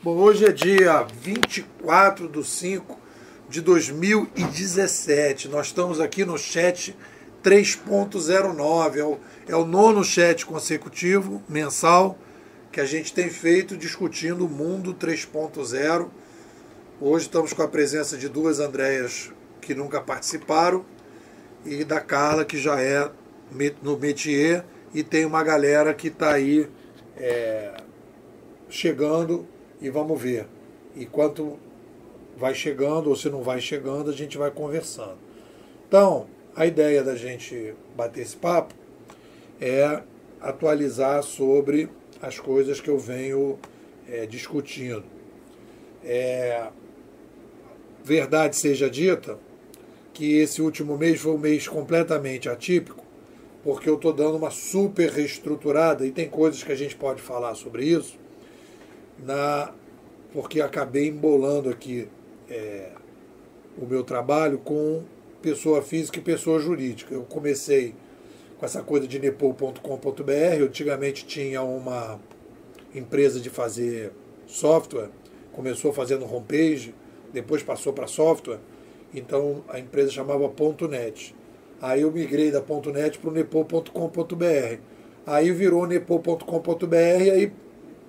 Bom, hoje é dia 24/5/2017. Nós estamos aqui no chat 3.09. É o nono chat consecutivo, mensal, que a gente tem feito discutindo o mundo 3.0. Hoje estamos com a presença de duas Andréas que nunca participaram e da Carla, que já é no métier, e tem uma galera que está aí chegando, e vamos ver. Enquanto vai chegando, ou se não vai chegando, a gente vai conversando. Então, a ideia da gente bater esse papo é atualizar sobre as coisas que eu venho discutindo. Verdade seja dita que esse último mês foi um mês completamente atípico, porque eu estou dando uma super reestruturada, e tem coisas que a gente pode falar sobre isso, porque acabei embolando aqui o meu trabalho com pessoa física e pessoa jurídica. Eu comecei com essa coisa de nepo.com.br. Eu antigamente tinha uma empresa de fazer software, começou fazendo homepage, depois passou para software, então a empresa chamava .net. Aí eu migrei da .net para o nepo.com.br. Aí virou nepo.com.br, aí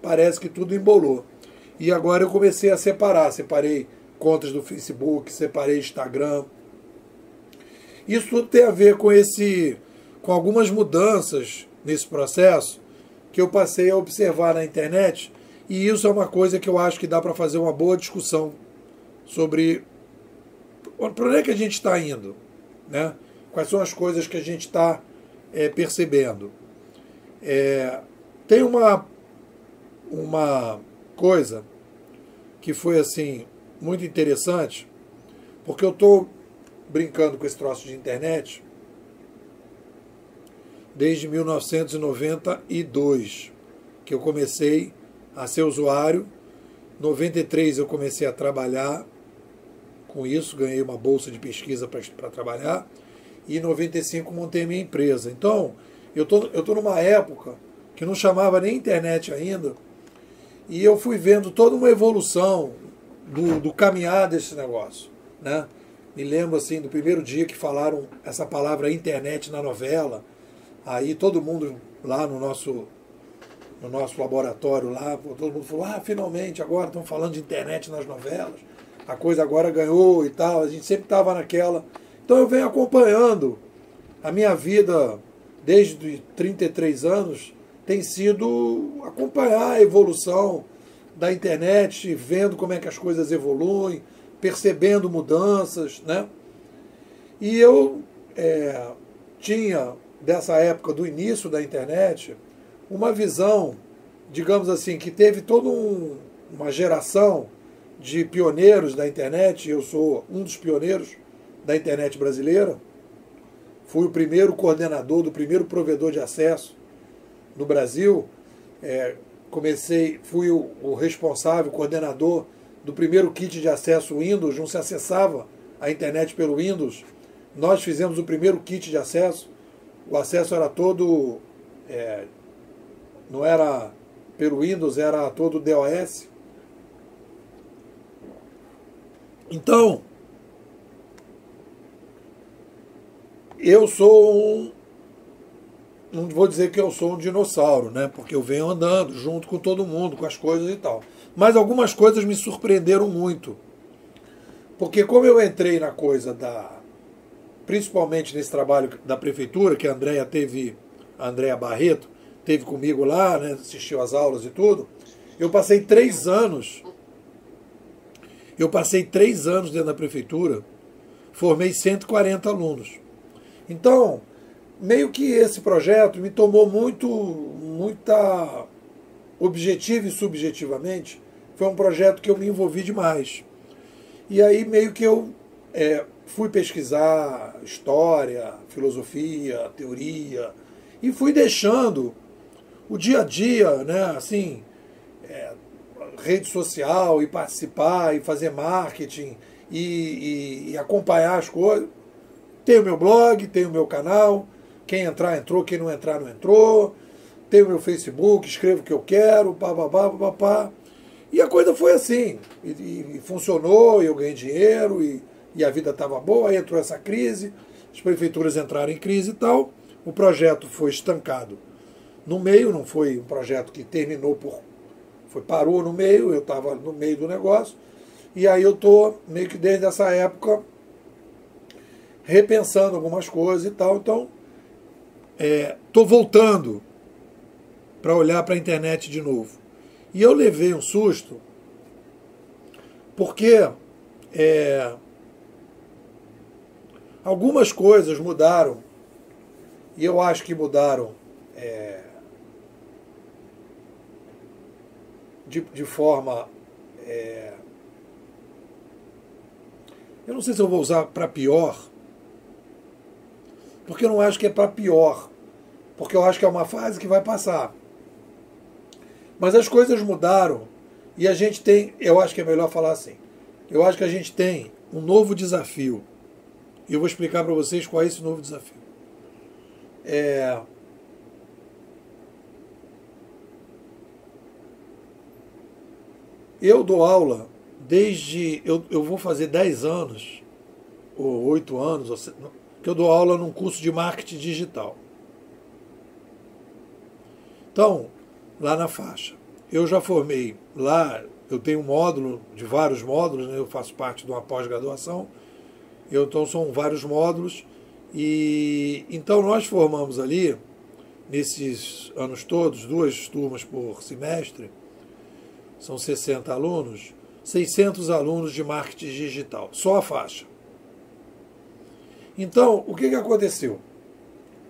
parece que tudo embolou. E agora eu comecei a separei contas do Facebook, separei Instagram. Isso tudo tem a ver com algumas mudanças nesse processo que eu passei a observar na internet, e isso é uma coisa que eu acho que dá para fazer uma boa discussão sobre para onde é que a gente está indo, né? Quais são as coisas que a gente está percebendo. Tem uma coisa que foi assim muito interessante, porque eu estou brincando com esse troço de internet desde 1992, que eu comecei a ser usuário. Em 93 eu comecei a trabalhar com isso, ganhei uma bolsa de pesquisa para trabalhar, e em 95 montei minha empresa. Então, eu tô numa época que não chamava nem internet ainda, e eu fui vendo toda uma evolução do caminhar desse negócio, né? Me lembro assim do primeiro dia que falaram essa palavra internet na novela. Aí todo mundo lá no nosso laboratório lá, todo mundo falou: finalmente agora estão falando de internet nas novelas, a coisa agora ganhou e tal. A gente sempre estava naquela. Então eu venho acompanhando a minha vida desde 33 anos, tem sido acompanhar a evolução da internet, vendo como é que as coisas evoluem, percebendo mudanças, né? E eu tinha, dessa época do início da internet, uma visão, digamos assim, que teve toda uma geração de pioneiros da internet. Eu sou um dos pioneiros da internet brasileira. Fui o primeiro coordenador do primeiro provedor de acesso no Brasil. Fui o responsável, coordenador do primeiro kit de acesso Windows. Não se acessava a internet pelo Windows. Nós fizemos o primeiro kit de acesso. O acesso era todo, não era pelo Windows, era todo DOS. Então, eu sou não vou dizer que eu sou um dinossauro, né? Porque eu venho andando junto com todo mundo, com as coisas e tal. Mas algumas coisas me surpreenderam muito. Porque como eu entrei na coisa principalmente nesse trabalho da prefeitura, que a Andréa Barreto teve comigo lá, né? Assistiu às aulas e tudo, eu passei 3 anos dentro da prefeitura, formei 140 alunos. Então, meio que esse projeto me tomou muita objetiva e subjetivamente. Foi um projeto que eu me envolvi demais. E aí meio que eu fui pesquisar história, filosofia, teoria, e fui deixando o dia a dia, né, assim, rede social, e participar, e fazer marketing, e acompanhar as coisas. Tenho meu blog, tenho meu canal. Quem entrar, entrou. Quem não entrar, não entrou. Tenho meu Facebook, escrevo o que eu quero, papapá. E a coisa foi assim, e funcionou, e eu ganhei dinheiro, e a vida estava boa, aí entrou essa crise, as prefeituras entraram em crise e tal, o projeto foi estancado no meio, não foi um projeto que terminou parou no meio, eu estava no meio do negócio, e aí eu estou meio que desde essa época repensando algumas coisas e tal, então estou voltando para olhar para a internet de novo. E eu levei um susto, porque algumas coisas mudaram, e eu acho que mudaram de forma... eu não sei se eu vou usar para pior, porque eu não acho que é para pior, porque eu acho que é uma fase que vai passar. Mas as coisas mudaram e a gente tem, eu acho que é melhor falar assim, eu acho que a gente tem um novo desafio. E eu vou explicar para vocês qual é esse novo desafio. Eu dou aula desde... Eu vou fazer 10 anos, ou 8 anos, que eu dou aula num curso de marketing digital. Então, lá na faixa, eu já formei lá, eu tenho um módulo, de vários módulos, né, eu faço parte de uma pós-graduação, então são vários módulos, e então nós formamos ali, nesses anos todos, 2 turmas por semestre, são 60 alunos, 600 alunos de marketing digital, só a faixa. Então, o que aconteceu?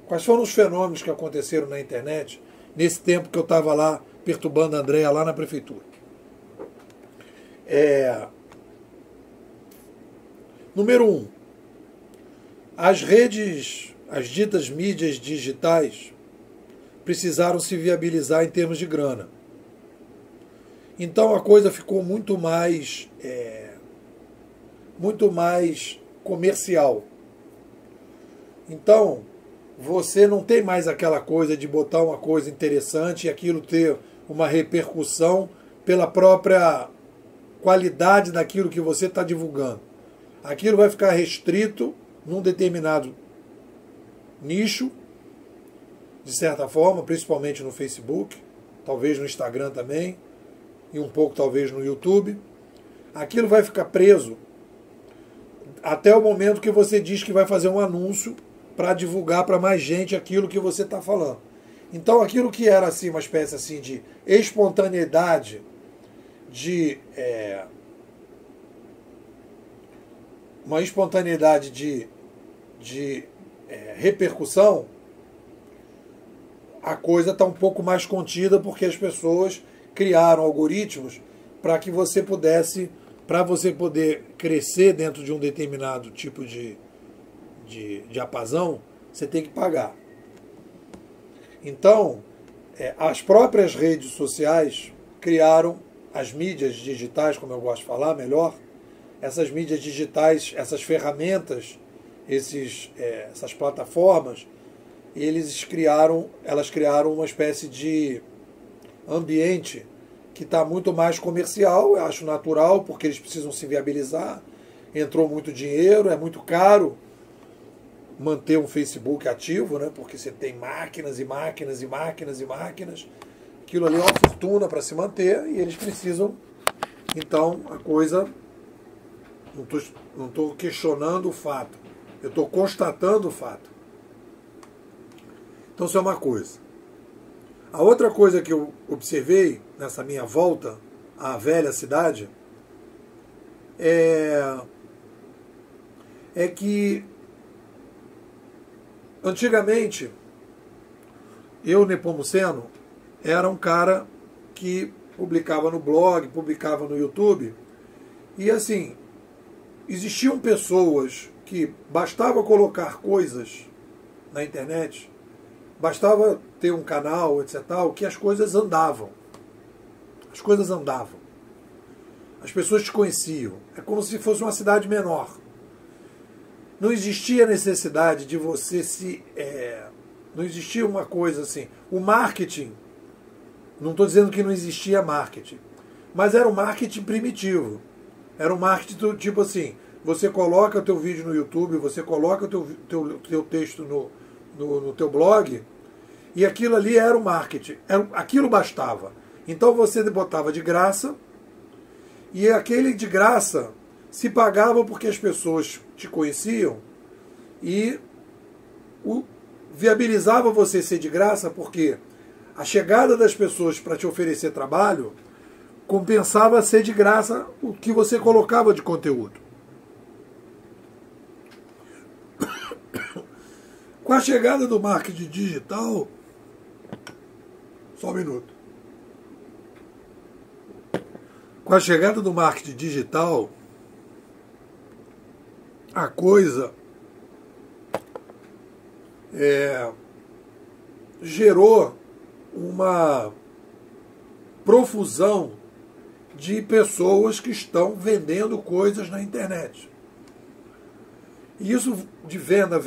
Quais foram os fenômenos que aconteceram na internet nesse tempo que eu estava lá perturbando a Andréa lá na prefeitura? Número 1, as redes, as ditas mídias digitais, precisaram se viabilizar em termos de grana. Então a coisa ficou muito mais comercial. Então, você não tem mais aquela coisa de botar uma coisa interessante e aquilo ter uma repercussão pela própria qualidade daquilo que você está divulgando. Aquilo vai ficar restrito num determinado nicho, de certa forma, principalmente no Facebook, talvez no Instagram também, e um pouco talvez no YouTube. Aquilo vai ficar preso até o momento que você diz que vai fazer um anúncio para divulgar para mais gente aquilo que você está falando. Então aquilo que era assim uma espécie assim de espontaneidade, uma espontaneidade de repercussão, a coisa está um pouco mais contida porque as pessoas criaram algoritmos para que você pudesse, para você poder crescer dentro de um determinado tipo de diapasão, você tem que pagar. Então, as próprias redes sociais criaram as mídias digitais, como eu gosto de falar melhor, essas mídias digitais, essas ferramentas, essas plataformas, elas criaram uma espécie de ambiente que está muito mais comercial, eu acho natural, porque eles precisam se viabilizar, entrou muito dinheiro, é muito caro manter um Facebook ativo, né? Porque você tem máquinas e máquinas e máquinas e máquinas, aquilo ali é uma fortuna para se manter e eles precisam, então a coisa, não estou questionando o fato, eu estou constatando o fato. Então isso é uma coisa. A outra coisa que eu observei nessa minha volta à velha cidade é que antigamente eu, Nepomuceno, era um cara que publicava no blog, publicava no YouTube, e assim, existiam pessoas que bastava colocar coisas na internet, bastava ter um canal, etc., que as coisas andavam. As coisas andavam. As pessoas te conheciam. É como se fosse uma cidade menor. Não existia necessidade de você não existia uma coisa assim. O marketing, não estou dizendo que não existia marketing, mas era um marketing primitivo. Era um marketing tipo assim, você coloca o teu vídeo no YouTube, você coloca o teu texto no teu blog, e aquilo ali era o marketing. Aquilo bastava. Então você botava de graça, e aquele de graça se pagava porque as pessoas te conheciam e viabilizava você ser de graça porque a chegada das pessoas para te oferecer trabalho compensava ser de graça o que você colocava de conteúdo. Com a chegada do marketing digital... Só um minuto. Com a chegada do marketing digital, a coisa gerou uma profusão de pessoas que estão vendendo coisas na internet. E isso de venda,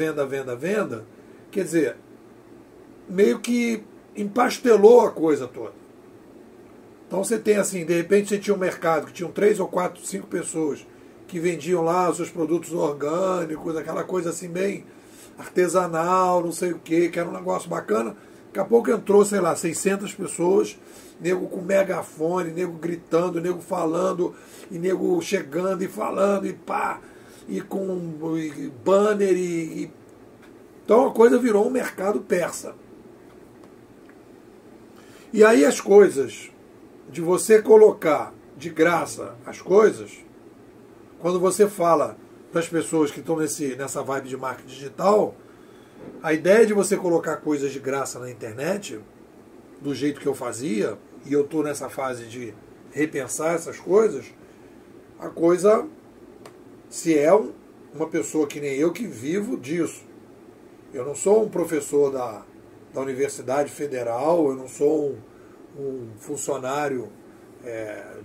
quer dizer, meio que empastelou a coisa toda. Então você tem assim, de repente você tinha um mercado que tinham 3 ou 4, 5 pessoas que vendiam lá os seus produtos orgânicos, aquela coisa assim bem artesanal, não sei o que era um negócio bacana. Daqui a pouco entrou, sei lá, 600 pessoas, nego com megafone, nego gritando, nego falando, e nego chegando e falando, e pá, e com banner, Então a coisa virou um mercado persa. E aí as coisas, de você colocar de graça as coisas, quando você fala para as pessoas que estão nessa vibe de marketing digital, a ideia de você colocar coisas de graça na internet, do jeito que eu fazia, e eu estou nessa fase de repensar essas coisas, a coisa, se é uma pessoa que nem eu que vivo disso. Eu não sou um professor da Universidade Federal, eu não sou um funcionário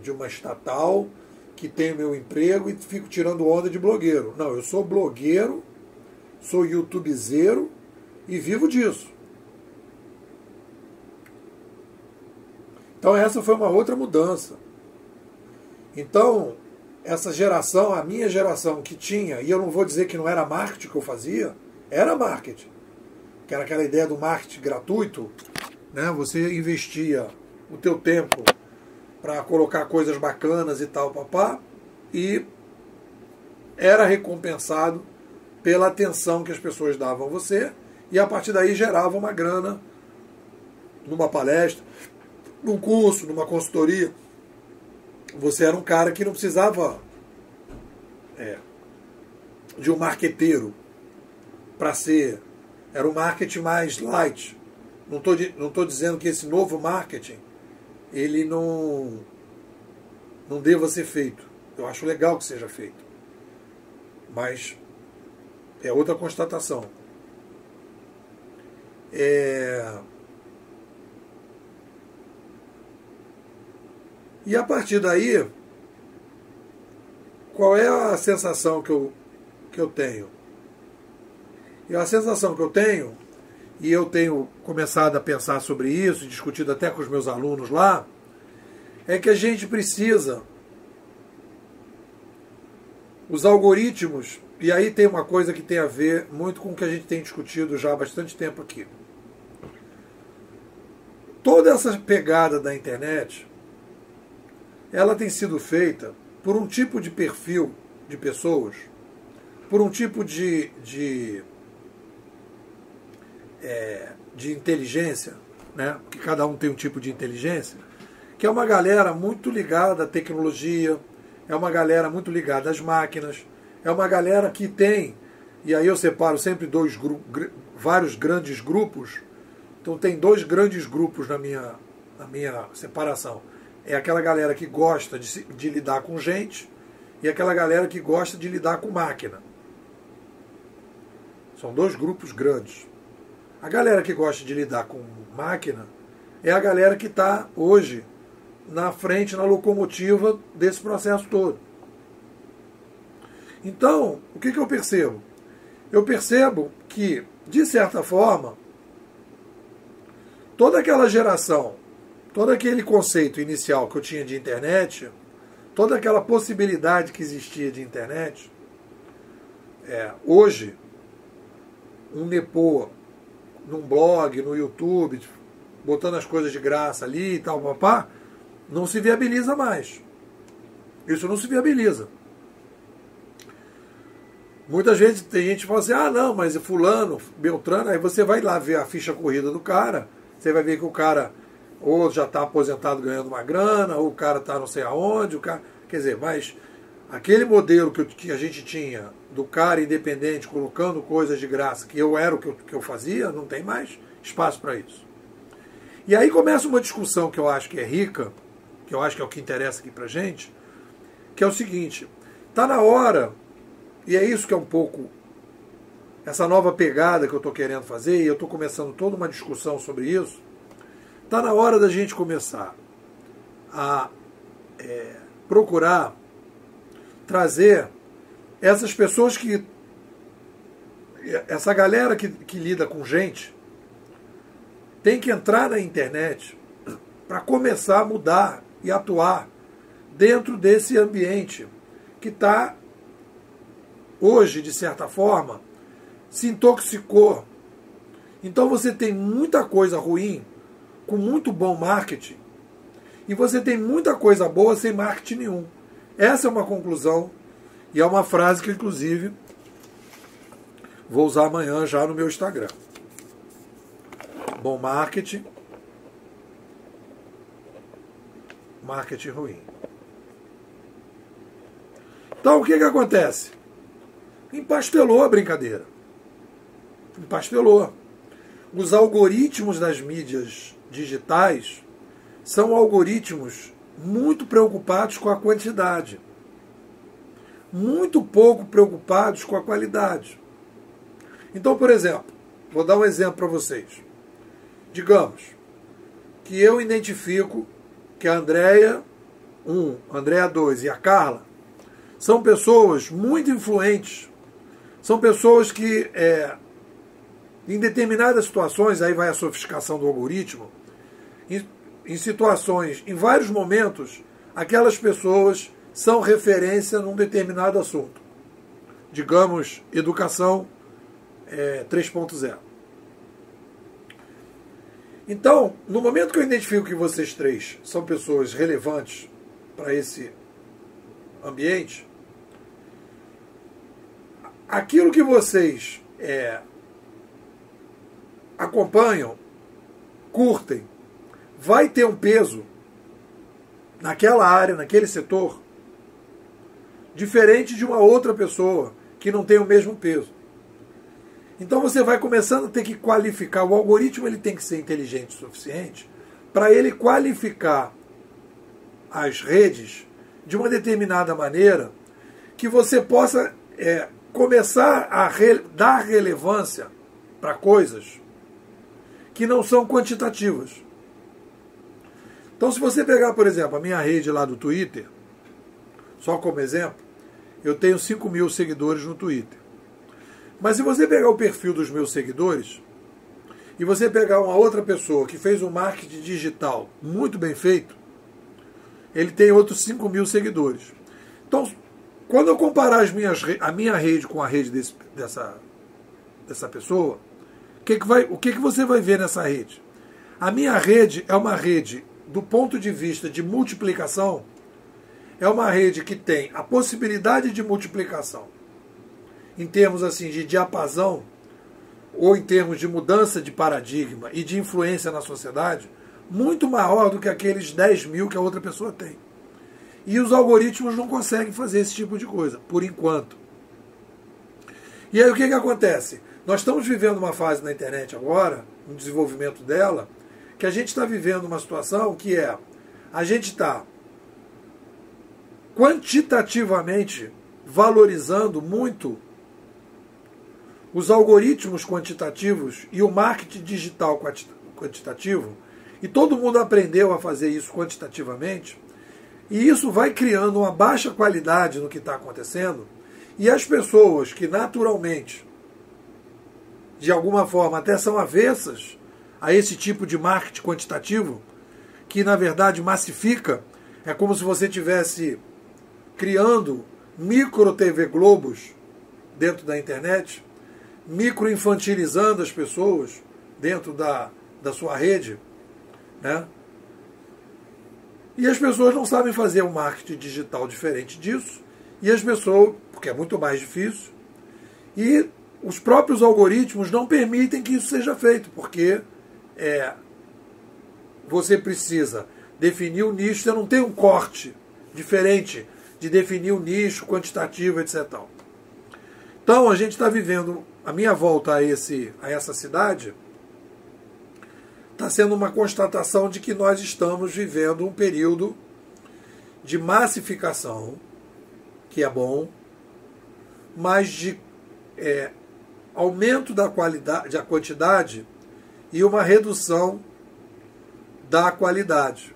de uma estatal que tem meu emprego e fico tirando onda de blogueiro. Não, eu sou blogueiro, sou youtubezeiro e vivo disso. Então essa foi uma outra mudança. Então, essa geração, a minha geração que tinha, e eu não vou dizer que não era marketing que eu fazia, era marketing. Que era aquela ideia do marketing gratuito, né? Você investia o teu tempo para colocar coisas bacanas e tal, papá, e era recompensado pela atenção que as pessoas davam a você, e a partir daí gerava uma grana numa palestra, num curso, numa consultoria. Você era um cara que não precisava de um marqueteiro para ser... Era um marketing mais light. Não estou dizendo que esse novo marketing ele não deva ser feito. Eu acho legal que seja feito. Mas é outra constatação. E a partir daí, qual é a sensação que eu tenho? E a sensação que eu tenho, e eu tenho começado a pensar sobre isso, discutido até com os meus alunos lá, é que a gente precisa, os algoritmos, e aí tem uma coisa que tem a ver muito com o que a gente tem discutido já há bastante tempo aqui. Toda essa pegada da internet, ela tem sido feita por um tipo de perfil de pessoas, por um tipo de inteligência, né? Porque cada um tem um tipo de inteligência, que é uma galera muito ligada à tecnologia, é uma galera muito ligada às máquinas, é uma galera que tem, e aí eu separo sempre vários grandes grupos, então tem 2 grandes grupos na minha separação. É aquela galera que gosta de lidar com gente e aquela galera que gosta de lidar com máquina. São 2 grupos grandes. A galera que gosta de lidar com máquina é a galera que está hoje na frente, na locomotiva desse processo todo. Então, o que eu percebo? Eu percebo que, de certa forma, toda aquela geração todo aquele conceito inicial que eu tinha de internet, toda aquela possibilidade que existia de internet, hoje, um Nepo num blog, no YouTube, botando as coisas de graça ali e tal, papá, não se viabiliza mais. Isso não se viabiliza. Muitas vezes tem gente que fala assim, ah não, mas fulano, Beltrano, aí você vai lá ver a ficha corrida do cara, você vai ver que o cara ou já está aposentado ganhando uma grana, ou o cara está não sei aonde, quer dizer, mas aquele modelo que a gente tinha do cara independente, colocando coisas de graça, que eu era o que eu fazia, não tem mais espaço para isso. E aí começa uma discussão que eu acho que é rica, que eu acho que é o que interessa aqui pra gente, que é o seguinte, está na hora, e é isso que é um pouco essa nova pegada que eu estou querendo fazer, e eu estou começando toda uma discussão sobre isso, está na hora da gente começar a procurar trazer essas pessoas essa galera que lida com gente, tem que entrar na internet para começar a mudar e atuar dentro desse ambiente que está, hoje, de certa forma, se intoxicou. Então você tem muita coisa ruim com muito bom marketing e você tem muita coisa boa sem marketing nenhum. Essa é uma conclusão e é uma frase que, inclusive, vou usar amanhã já no meu Instagram. Bom marketing, marketing ruim. Então, o que acontece? Empastelou a brincadeira. Empastelou. Os algoritmos das mídias digitais são algoritmos muito preocupados com a quantidade, muito pouco preocupados com a qualidade. Então, por exemplo, vou dar um exemplo para vocês. Digamos que eu identifico que a Andréia 1, a Andréia 2 e a Carla são pessoas muito influentes, são pessoas que, em determinadas situações, aí vai a sofisticação do algoritmo, em situações, em vários momentos, aquelas pessoas são referência num determinado assunto. Digamos, educação 3.0. Então, no momento que eu identifico que vocês três são pessoas relevantes para esse ambiente, aquilo que vocês acompanham, curtem, vai ter um peso naquela área, naquele setor, diferente de uma outra pessoa que não tem o mesmo peso. Então você vai começando a ter que qualificar. O algoritmo ele tem que ser inteligente o suficiente para ele qualificar as redes de uma determinada maneira que você possa começar a dar relevância para coisas que não são quantitativas. Então, se você pegar, por exemplo, a minha rede lá do Twitter, só como exemplo, eu tenho 5.000 seguidores no Twitter. Mas se você pegar o perfil dos meus seguidores e você pegar uma outra pessoa que fez um marketing digital muito bem feito, ele tem outros 5.000 seguidores. Então, quando eu comparar a minha rede com a rede dessa pessoa, o que você vai ver nessa rede? A minha rede é uma rede, do ponto de vista de multiplicação, é uma rede que tem a possibilidade de multiplicação em termos assim de diapasão ou em termos de mudança de paradigma e de influência na sociedade muito maior do que aqueles 10.000 que a outra pessoa tem. E os algoritmos não conseguem fazer esse tipo de coisa, por enquanto. E aí o que acontece? Nós estamos vivendo uma fase na internet agora, no desenvolvimento dela, que a gente está vivendo uma situação que a gente está quantitativamente valorizando muito os algoritmos quantitativos e o marketing digital quantitativo, e todo mundo aprendeu a fazer isso quantitativamente, e isso vai criando uma baixa qualidade no que está acontecendo, e as pessoas que naturalmente, de alguma forma, até são avessas a esse tipo de marketing quantitativo, que na verdade massifica, é como se você estivesse criando micro TV Globos dentro da internet, micro infantilizando as pessoas dentro da sua rede, né? E as pessoas não sabem fazer um marketing digital diferente disso, e as pessoas, porque é muito mais difícil, e os próprios algoritmos não permitem que isso seja feito, porque você precisa definir o nicho, você não tem um corte diferente de definir o nicho quantitativo, etc. Então a gente está vivendo, a minha volta a essa cidade está sendo uma constatação de que nós estamos vivendo um período de massificação, que é bom, mas de aumento da qualidade, da quantidade e uma redução da qualidade.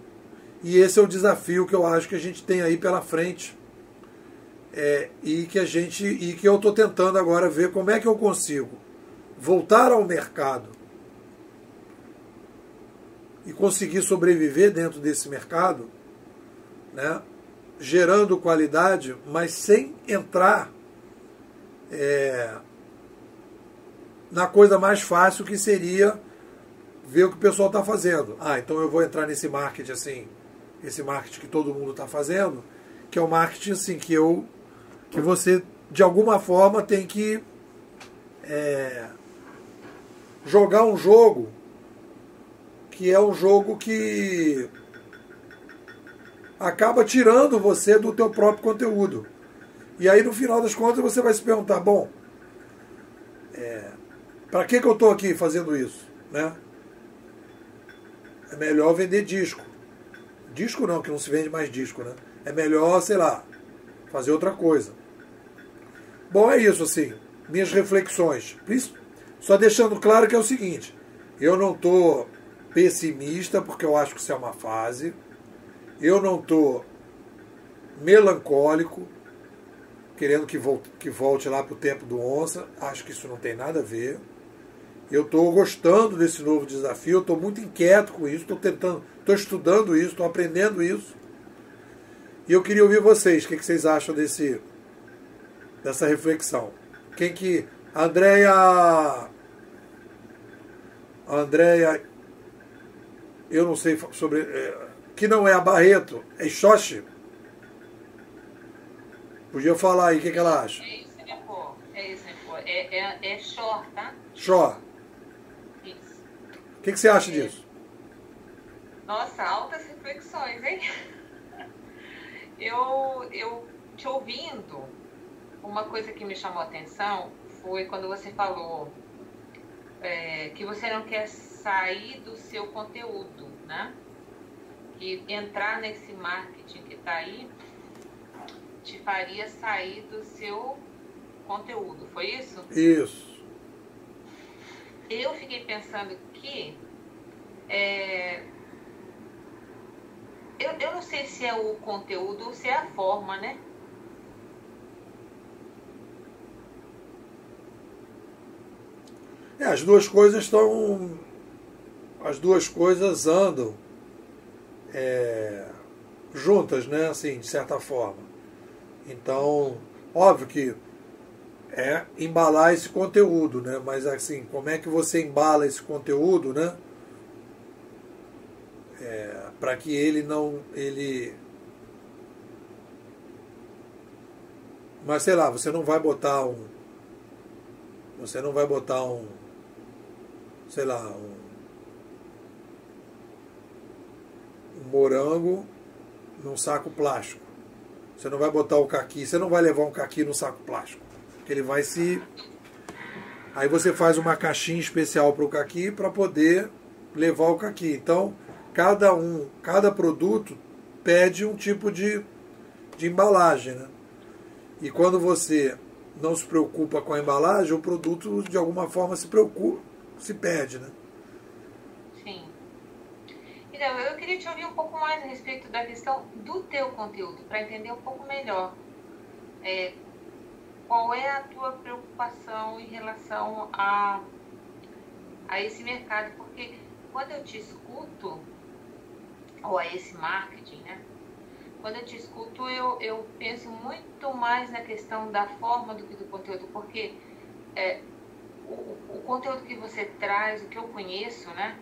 E esse é o desafio que eu acho que a gente tem aí pela frente, e que eu estou tentando agora ver como é que eu consigo voltar ao mercado e conseguir sobreviver dentro desse mercado, né, gerando qualidade, mas sem entrar na coisa mais fácil, que seria ver o que o pessoal está fazendo. Então eu vou entrar nesse marketing assim, esse marketing que todo mundo está fazendo, que é o marketing assim, que você de alguma forma tem que jogar um jogo que é um jogo que acaba tirando você do teu próprio conteúdo. E aí no final das contas você vai se perguntar, bom, para que eu estou aqui fazendo isso, né? É melhor vender disco. Disco não, que não se vende mais disco, né? É melhor, sei lá, fazer outra coisa. Bom, é isso, assim, minhas reflexões. Só deixando claro que é o seguinte, eu não estou pessimista, porque eu acho que isso é uma fase. Eu não estou melancólico, querendo que volte lá para o tempo do onça. Acho que isso não tem nada a ver. Eu estou gostando desse novo desafio, estou muito inquieto com isso, estou estudando isso, estou aprendendo isso. E eu queria ouvir vocês, o que vocês acham dessa reflexão. A Andréia, eu não sei sobre, que não é a Barreto, é Xoxi. Podia falar aí, o que ela acha? É isso, né, pô? É Xó, tá? Xó. Isso. O que você acha disso? Nossa, altas reflexões, hein? Eu te ouvindo, uma coisa que me chamou a atenção foi quando você falou que você não quer sair do seu conteúdo, né? Que entrar nesse marketing que está aí te faria sair do seu conteúdo, foi isso? Isso. Eu fiquei pensando que eu não sei se é o conteúdo ou se é a forma, né? As duas coisas andam juntas, né? Assim, de certa forma. Então, óbvio que embalar esse conteúdo, né? Mas assim, como é que você embala esse conteúdo, né? Para que mas sei lá, você não vai botar sei lá, um morango num saco plástico. Você não vai botar o caqui, você não vai levar um caqui no saco plástico. Porque ele vai se... Aí você faz uma caixinha especial para o caqui para poder levar o caqui. Então, cada produto pede um tipo de embalagem, né? E quando você não se preocupa com a embalagem, o produto de alguma forma se perde, né? Sim. Então, eu queria te ouvir um pouco mais a respeito da questão do teu conteúdo, para entender um pouco melhor. Qual é a tua preocupação em relação a esse mercado? Porque quando eu te escuto, ou a esse marketing, né? Quando eu te escuto, eu penso muito mais na questão da forma do que do conteúdo, porque o conteúdo que você traz, o que eu conheço, né?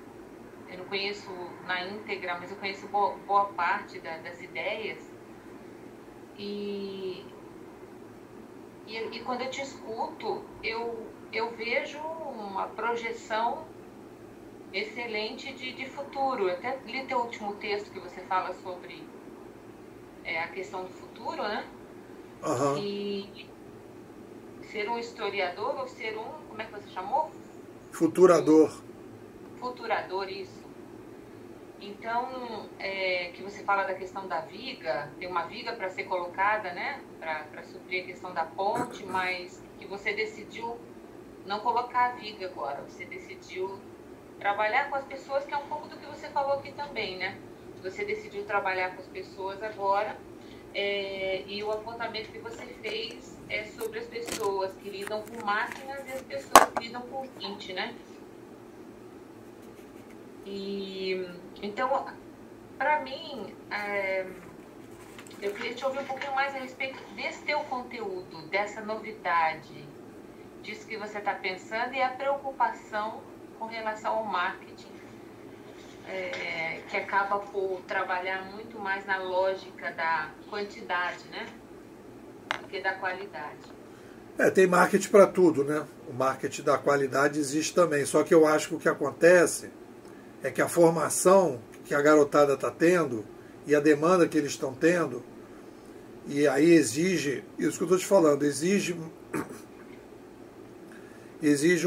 Eu não conheço na íntegra, mas eu conheço boa parte das ideias. E quando eu te escuto, eu vejo uma projeção excelente de futuro. Eu até li teu último texto que você fala sobre a questão do futuro, né? Uhum. E ser um historiador ou ser como é que você chamou? Futurador. Futurador, isso. Então, que você fala da questão da viga, tem uma viga para ser colocada, né? Para suprir a questão da ponte, mas que você decidiu não colocar a viga agora, você decidiu trabalhar com as pessoas, que é um pouco do que você falou aqui também, né? Você decidiu trabalhar com as pessoas agora, e o apontamento que você fez é sobre as pessoas que lidam com máquinas e as pessoas que lidam com gente, né? E então, para mim, eu queria te ouvir um pouquinho mais a respeito desse teu conteúdo, dessa novidade, disso que você está pensando e a preocupação com relação ao marketing, que acaba por trabalhar muito mais na lógica da quantidade, né, do que da qualidade. Tem marketing para tudo, né? O marketing da qualidade existe também, só que eu acho que o que acontece é que a formação que a garotada está tendo e a demanda que eles estão tendo, e aí exige, isso que eu estou te falando, exige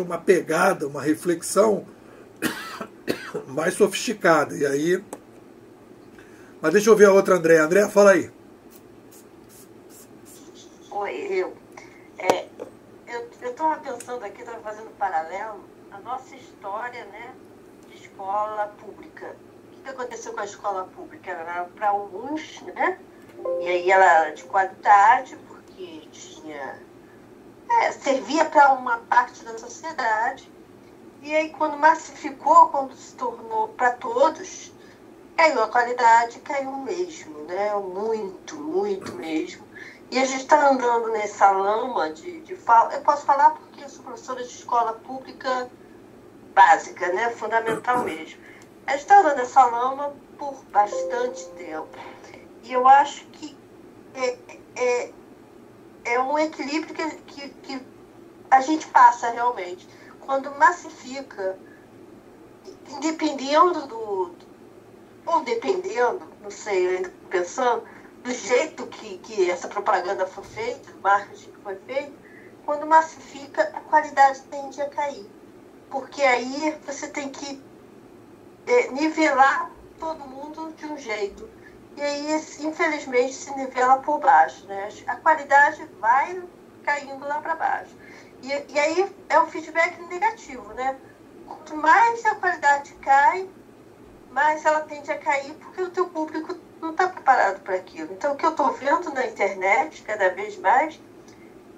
uma pegada, uma reflexão mais sofisticada. E aí, mas deixa eu ver a outra Andréa. Andréa, fala aí. Oi, eu estava pensando aqui, estava fazendo um paralelo, a nossa história, né, de escola pública. O que aconteceu com a escola pública? Ela era para alguns, né, e aí ela era de qualidade, porque tinha... servia para uma parte da sociedade, e aí quando massificou, quando se tornou para todos, caiu a qualidade, caiu mesmo, né? Muito, muito mesmo. E a gente está andando nessa lama de fala. Eu posso falar porque eu sou professora de escola pública básica, né? Fundamental mesmo. A gente está andando nessa lama por bastante tempo. E eu acho que é um equilíbrio que a gente passa realmente. Quando massifica, dependendo, não sei, ainda pensando, do jeito que essa propaganda foi feita, do marketing que foi feito, quando massifica, a qualidade tende a cair. Porque aí você tem que nivelar todo mundo de um jeito. E aí, infelizmente, se nivela por baixo, né? A qualidade vai caindo lá para baixo. E aí é um feedback negativo, né? Quanto mais a qualidade cai, mais ela tende a cair, porque o teu público não está preparado para aquilo. Então, o que eu estou vendo na internet, cada vez mais,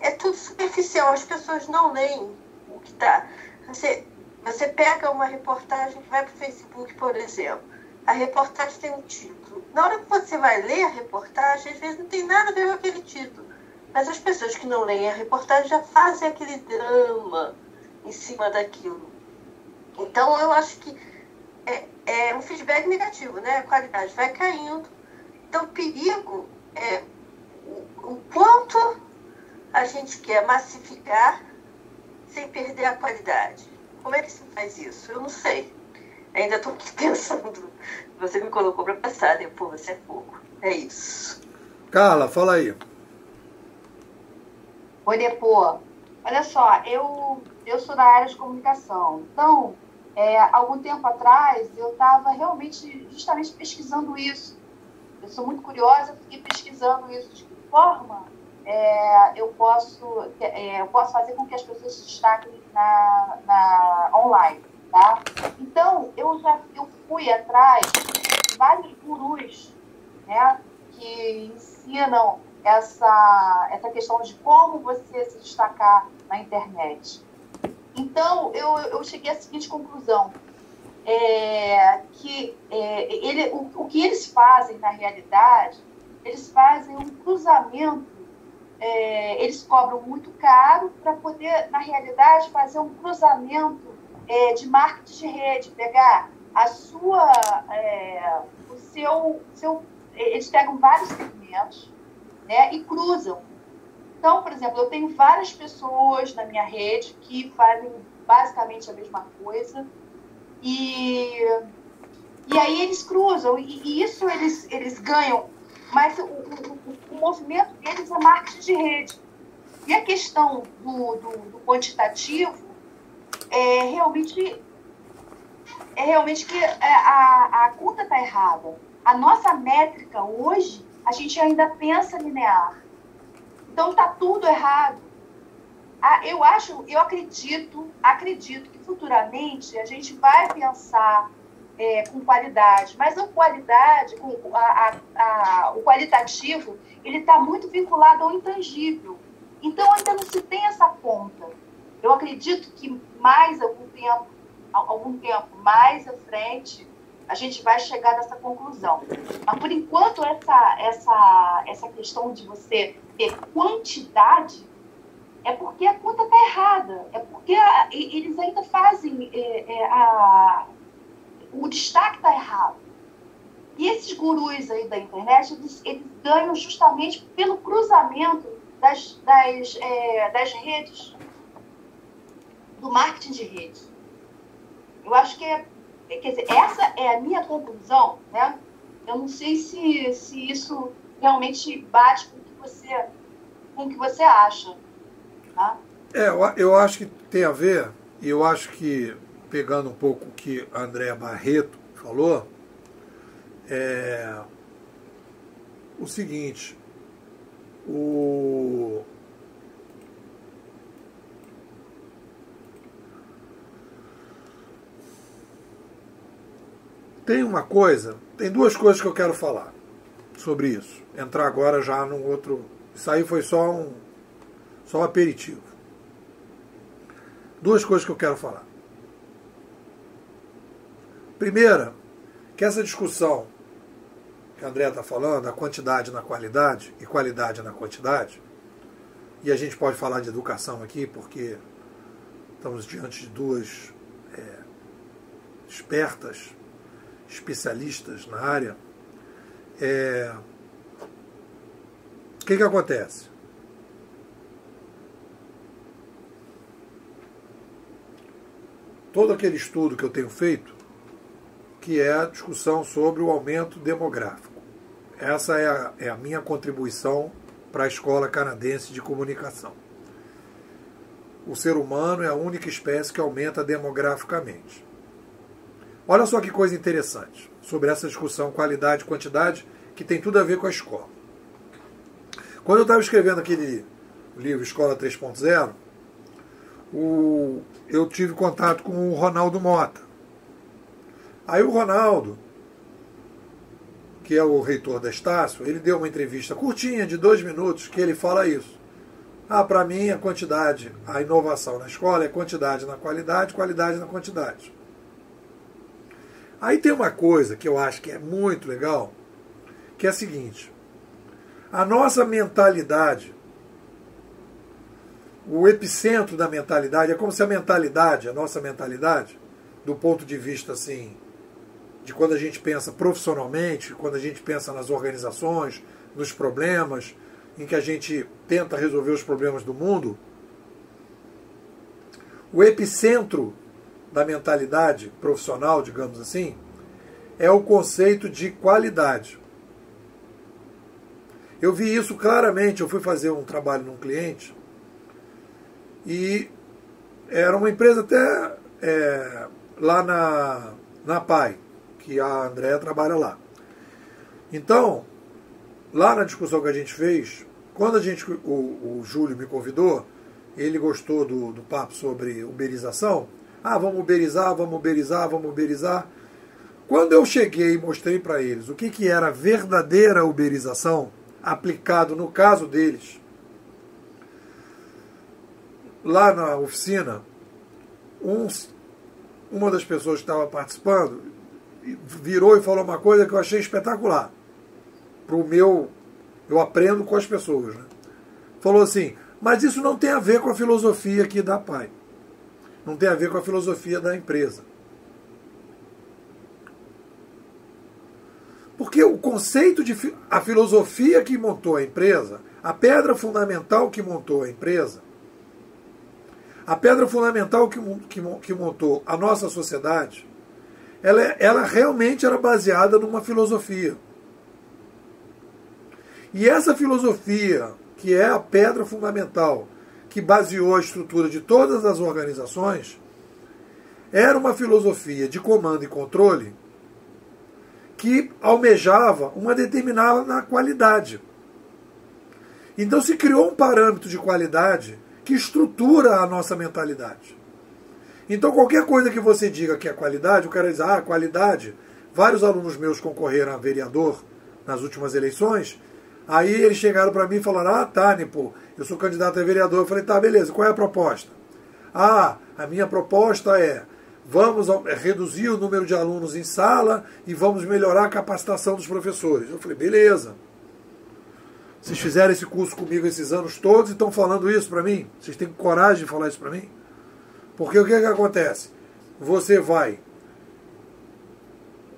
é tudo superficial. As pessoas não leem o que está. Você pega uma reportagem que vai para o Facebook, por exemplo. A reportagem tem um título. Na hora que você vai ler a reportagem, às vezes não tem nada a ver com aquele título. Mas as pessoas que não leem a reportagem já fazem aquele drama em cima daquilo. Então, eu acho que é um feedback negativo, né? A qualidade vai caindo. Então, o perigo é o quanto a gente quer massificar sem perder a qualidade. Como é que se faz isso? Eu não sei. Ainda estou aqui pensando. Você me colocou para pensar, depois você é fogo. É isso. Carla, fala aí. Oi, Depô. Olha só, eu sou da área de comunicação. Então, algum tempo atrás, eu estava realmente, justamente pesquisando isso. Eu sou muito curiosa, fiquei pesquisando isso. De que forma eu posso fazer com que as pessoas se destaquem na online, tá? Então, eu fui atrás de vários gurus, né, que ensinam essa questão de como você se destacar na internet. Então, eu cheguei à seguinte conclusão. o que eles fazem na realidade, eles fazem um cruzamento, eles cobram muito caro para poder, na realidade, fazer um cruzamento de marketing de rede, pegar eles pegam vários segmentos, né, e cruzam. Então, por exemplo, eu tenho várias pessoas na minha rede que fazem basicamente a mesma coisa, e aí eles cruzam, e isso eles ganham, mas o movimento deles é marketing de rede. E a questão do quantitativo é realmente que a conta está errada. A nossa métrica hoje, a gente ainda pensa linear. Então está tudo errado. Eu acredito que futuramente a gente vai pensar com qualidade, mas a qualidade, o qualitativo, ele está muito vinculado ao intangível. Então ainda não se tem essa ponta. Eu acredito que mais algum tempo mais à frente, a gente vai chegar nessa conclusão. Mas, por enquanto, essa questão de você ter quantidade é porque a conta está errada. É porque eles ainda fazem... o destaque está errado. E esses gurus aí da internet, eles ganham justamente pelo cruzamento das redes, do marketing de rede. Eu acho que quer dizer, essa é a minha conclusão, né? Eu não sei se isso realmente bate com o que você acha. Tá? Eu acho que tem a ver, e eu acho que, pegando um pouco o que a Andréa Barreto falou, o seguinte, tem duas coisas que eu quero falar sobre isso. Entrar agora já num outro... Isso aí foi só um aperitivo. Duas coisas que eu quero falar. Primeira, que essa discussão que a Andréa está falando, a quantidade na qualidade e qualidade na quantidade, e a gente pode falar de educação aqui, porque estamos diante de duas espertas especialistas na área. O que acontece? Todo aquele estudo que eu tenho feito, que é a discussão sobre o aumento demográfico. Essa é a minha contribuição para a Escola Canadense de Comunicação. O ser humano é a única espécie que aumenta demograficamente. Olha só que coisa interessante sobre essa discussão qualidade e quantidade, que tem tudo a ver com a escola. Quando eu estava escrevendo aquele livro Escola 3.0, eu tive contato com o Ronaldo Mota. Aí o Ronaldo, que é o reitor da Estácio, ele deu uma entrevista curtinha, de 2 minutos, que ele fala isso. Para mim a quantidade, a inovação na escola é quantidade na qualidade, qualidade na quantidade. Aí tem uma coisa que eu acho que é muito legal, que é a seguinte: a nossa mentalidade, o epicentro da mentalidade, é como se a nossa mentalidade, do ponto de vista assim, de quando a gente pensa profissionalmente, quando a gente pensa nas organizações, nos problemas, em que a gente tenta resolver os problemas do mundo, o epicentro da mentalidade profissional, digamos assim, é o conceito de qualidade. Eu vi isso claramente. Eu fui fazer um trabalho num cliente e era uma empresa até lá na PAI, que a Andréa trabalha lá. Então, lá na discussão que a gente fez, quando o Júlio me convidou, ele gostou do papo sobre uberização. Vamos uberizar, vamos uberizar, vamos uberizar. Quando eu cheguei e mostrei para eles o que era verdadeira uberização, aplicado no caso deles, lá na oficina, uma das pessoas que estava participando virou e falou uma coisa que eu achei espetacular. Eu aprendo com as pessoas, né? Falou assim, mas isso não tem a ver com a filosofia aqui da PAI. Não tem a ver com a filosofia da empresa. Porque o conceito a filosofia que montou a empresa, a pedra fundamental que montou a empresa, a pedra fundamental que montou a nossa sociedade, ela realmente era baseada numa filosofia. E essa filosofia, que é a pedra fundamental que baseou a estrutura de todas as organizações, era uma filosofia de comando e controle que almejava uma determinada qualidade. Então se criou um parâmetro de qualidade que estrutura a nossa mentalidade. Então qualquer coisa que você diga que é qualidade, o cara diz, qualidade, vários alunos meus concorreram a vereador nas últimas eleições, aí eles chegaram para mim e falaram, tá, Nepo, eu sou candidato a vereador. Eu falei, tá, beleza, qual é a proposta? A minha proposta é, vamos reduzir o número de alunos em sala e vamos melhorar a capacitação dos professores. Eu falei, beleza. Vocês fizeram esse curso comigo esses anos todos e estão falando isso para mim? Vocês têm coragem de falar isso para mim? Porque o que acontece? Você vai...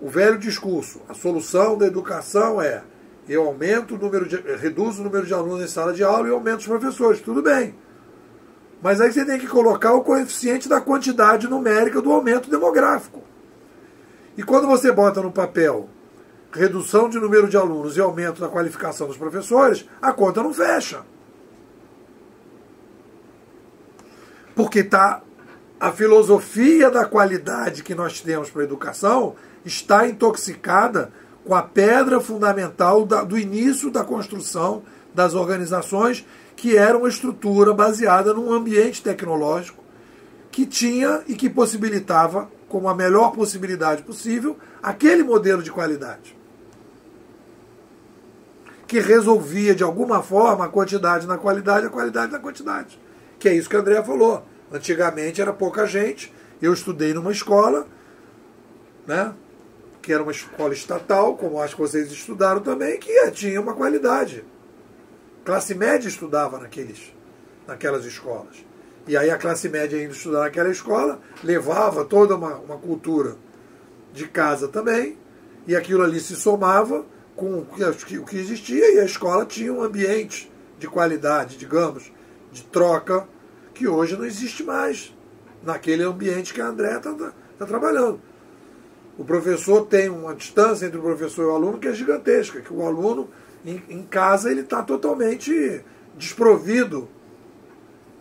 O velho discurso, a solução da educação é eu reduzo o número de alunos em sala de aula e aumento os professores. Tudo bem. Mas aí você tem que colocar o coeficiente da quantidade numérica do aumento demográfico. E quando você bota no papel redução de número de alunos e aumento da qualificação dos professores, a conta não fecha. Porque a filosofia da qualidade que nós temos para a educação está intoxicada com a pedra fundamental do início da construção das organizações, que era uma estrutura baseada num ambiente tecnológico que tinha e que possibilitava, como a melhor possibilidade possível, aquele modelo de qualidade. Que resolvia, de alguma forma, a quantidade na qualidade, a qualidade na quantidade. Que é isso que a Andrea falou. Antigamente era pouca gente. Eu estudei numa escola, né, que era uma escola estatal, como acho que vocês estudaram também, que tinha uma qualidade. Classe média estudava naquelas escolas. E aí a classe média indo estudar naquela escola levava toda uma cultura de casa também, e aquilo ali se somava com o que existia, e a escola tinha um ambiente de qualidade, digamos, de troca, que hoje não existe mais naquele ambiente que a Andrea está trabalhando. O professor tem uma distância entre o professor e o aluno que é gigantesca, que o aluno em casa ele está totalmente desprovido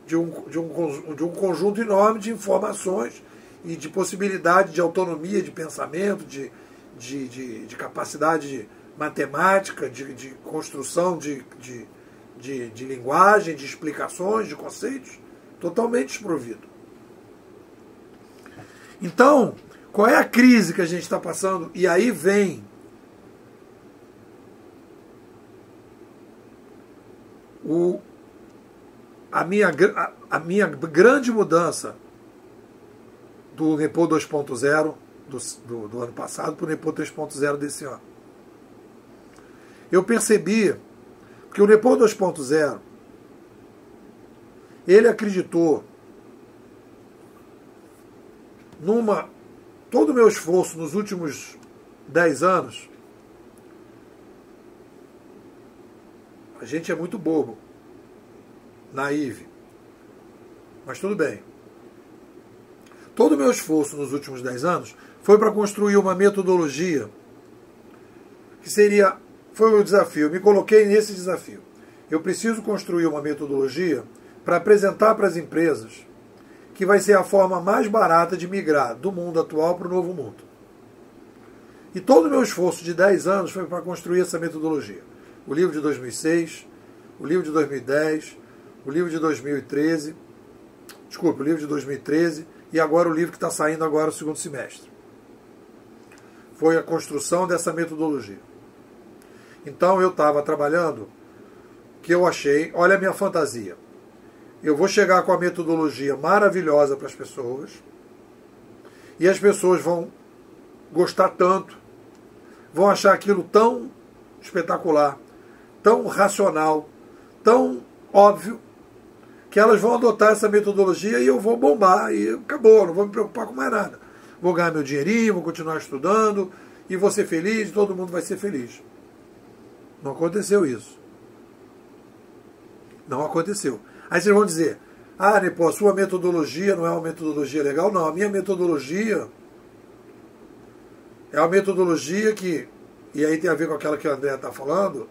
de um conjunto enorme de informações e de possibilidade de autonomia de pensamento, de capacidade matemática, de construção de linguagem, de explicações, de conceitos, totalmente desprovido. Então, qual é a crise que a gente está passando? E aí vem a minha grande mudança do Nepo 2.0 do ano passado para o Nepo 3.0 desse ano. Eu percebi que o Nepo 2.0 ele acreditou todo o meu esforço nos últimos 10 anos. A gente é muito bobo, naíve, mas tudo bem. Todo o meu esforço nos últimos 10 anos foi para construir uma metodologia que foi o desafio. Eu me coloquei nesse desafio. Eu preciso construir uma metodologia para apresentar para as empresas que vai ser a forma mais barata de migrar do mundo atual para o novo mundo. E todo o meu esforço de 10 anos foi para construir essa metodologia. O livro de 2006, o livro de 2010, o livro de 2013, o livro de 2013 e agora o livro que está saindo agora no segundo semestre. Foi a construção dessa metodologia. Então eu estava trabalhando, que eu achei, olha a minha fantasia, eu vou chegar com a metodologia maravilhosa para as pessoas E as pessoas vão gostar tanto, vão achar aquilo tão espetacular, tão racional, tão óbvio, que elas vão adotar essa metodologia e eu vou bombar, e acabou, não vou me preocupar com mais nada. Vou ganhar meu dinheirinho, vou continuar estudando, e vou ser feliz, e todo mundo vai ser feliz. Não aconteceu isso. Não aconteceu. Aí vocês vão dizer, Nepô, a sua metodologia não é uma metodologia legal? Não, a minha metodologia é uma metodologia que, e aí tem a ver com aquela que a Andréa está falando,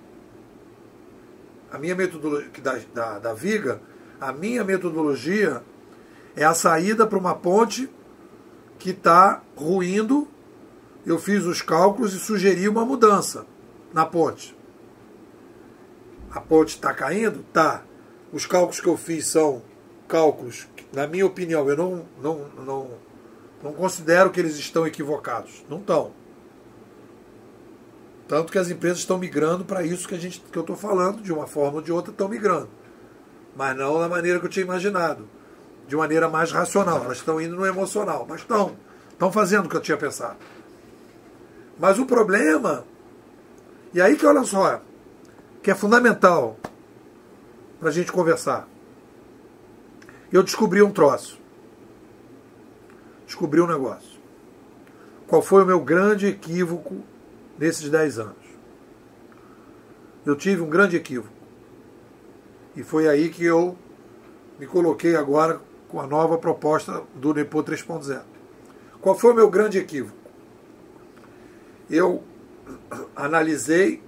a minha metodologia da Viga, a minha metodologia é a saída para uma ponte que está ruindo. Eu fiz os cálculos e sugeri uma mudança na ponte. A ponte está caindo? Tá. Os cálculos que eu fiz são cálculos que, na minha opinião, eu não considero que eles estão equivocados. Não estão. Tanto que as empresas estão migrando para isso que eu estou falando, de uma forma ou de outra estão migrando. Mas não da maneira que eu tinha imaginado. De maneira mais racional. Elas estão indo no emocional. Mas estão fazendo o que eu tinha pensado. Mas o problema, e aí que olha só, que é fundamental para a gente conversar. Eu descobri um troço. Descobri um negócio. Qual foi o meu grande equívoco nesses 10 anos? Eu tive um grande equívoco. E foi aí que eu me coloquei agora com a nova proposta do NEPO 3.0. Qual foi o meu grande equívoco? Eu analisei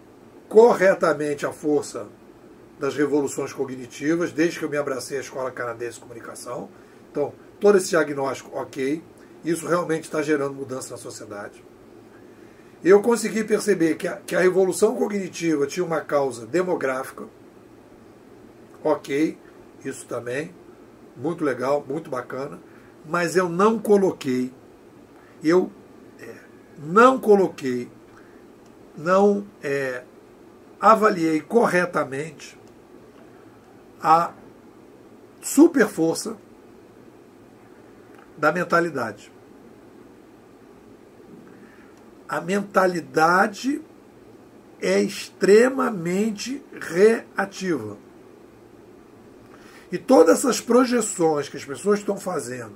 corretamente a força das revoluções cognitivas, desde que eu me abracei à Escola Canadense de Comunicação. Então, todo esse diagnóstico, ok, isso realmente está gerando mudança na sociedade. Eu consegui perceber que a revolução cognitiva tinha uma causa demográfica, ok, isso também, muito legal, muito bacana, mas eu não coloquei, não avaliei corretamente a superforça da mentalidade. A mentalidade é extremamente reativa. E todas essas projeções que as pessoas estão fazendo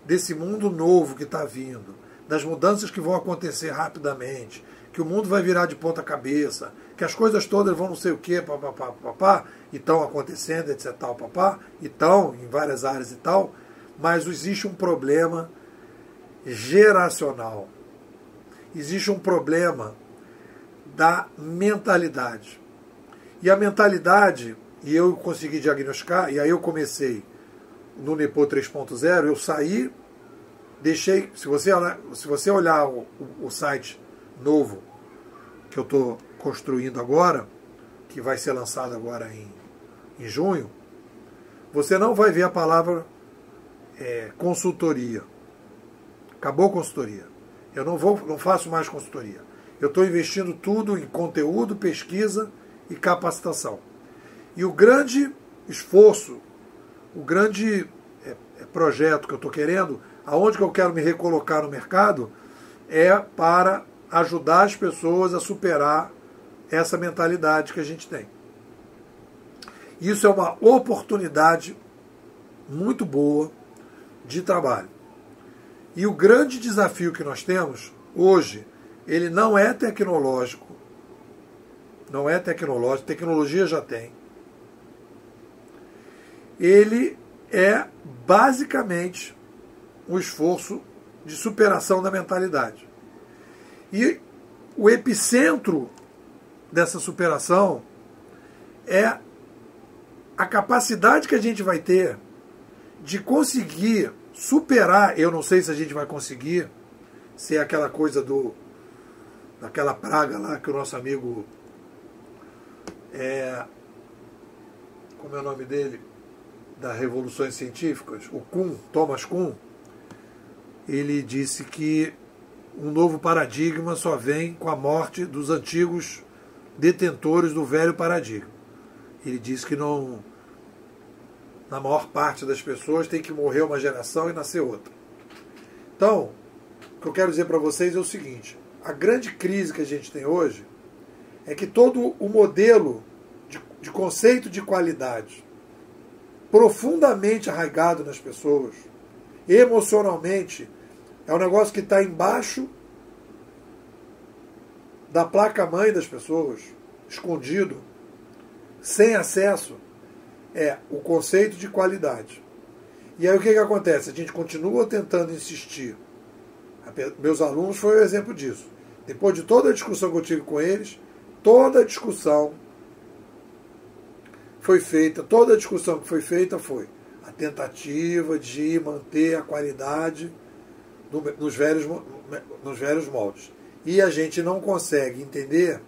desse mundo novo que está vindo, das mudanças que vão acontecer rapidamente, que o mundo vai virar de ponta cabeça, que as coisas todas vão não sei o quê, papapá, e estão acontecendo, etc, tal, papá, e estão em várias áreas e tal, mas existe um problema geracional. Existe um problema da mentalidade. E a mentalidade, e eu consegui diagnosticar, e aí eu comecei no NEPO 3.0, eu saí, deixei, se você olhar o site novo que eu estou construindo agora, que vai ser lançado agora em junho, você não vai ver a palavra consultoria. Acabou a consultoria. Eu não faço mais consultoria. Eu estou investindo tudo em conteúdo, pesquisa e capacitação. E o grande esforço, o grande projeto que eu estou querendo, aonde que eu quero me recolocar no mercado, é para ajudar as pessoas a superar essa mentalidade que a gente tem. Isso é uma oportunidade muito boa de trabalho. E o grande desafio que nós temos hoje, ele não é tecnológico. Não é tecnológico, tecnologia já tem. Ele é basicamente um esforço de superação da mentalidade. E o epicentro dessa superação é a capacidade que a gente vai ter de conseguir superar, eu não sei se a gente vai conseguir, se é aquela coisa daquela praga lá que o nosso amigo, como é o nome dele, das revoluções científicas, o Kuhn, Thomas Kuhn, ele disse que um novo paradigma só vem com a morte dos antigos detentores do velho paradigma. Ele disse que não, na maior parte das pessoas tem que morrer uma geração e nascer outra. Então, O que eu quero dizer para vocês é o seguinte: a grande crise que a gente tem hoje é que todo o modelo de conceito de qualidade profundamente arraigado nas pessoas, emocionalmente, é um negócio que está embaixo da placa-mãe das pessoas, escondido, sem acesso, é o conceito de qualidade. E aí o que acontece? A gente continua tentando insistir. Meus alunos foi o exemplo disso. Depois de toda a discussão que eu tive com eles, toda a discussão que foi feita foi a tentativa de manter a qualidade nos velhos moldes. E a gente não consegue entender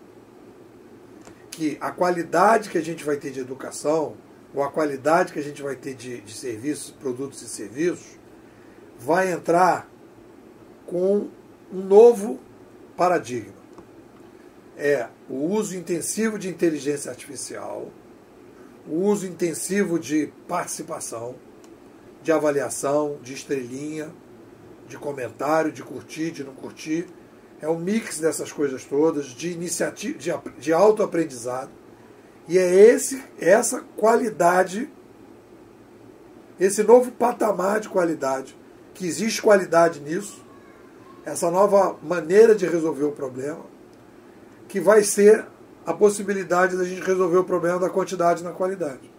que a qualidade que a gente vai ter de educação, ou a qualidade que a gente vai ter de serviços, produtos e serviços, vai entrar com um novo paradigma. É o uso intensivo de inteligência artificial, o uso intensivo de participação, de avaliação, de estrelinha, de comentário, de curtir, de não curtir. É um mix dessas coisas todas, de iniciativa, de autoaprendizado. E é essa qualidade, esse novo patamar de qualidade, que existe qualidade nisso, essa nova maneira de resolver o problema, que vai ser a possibilidade da gente resolver o problema da quantidade na qualidade.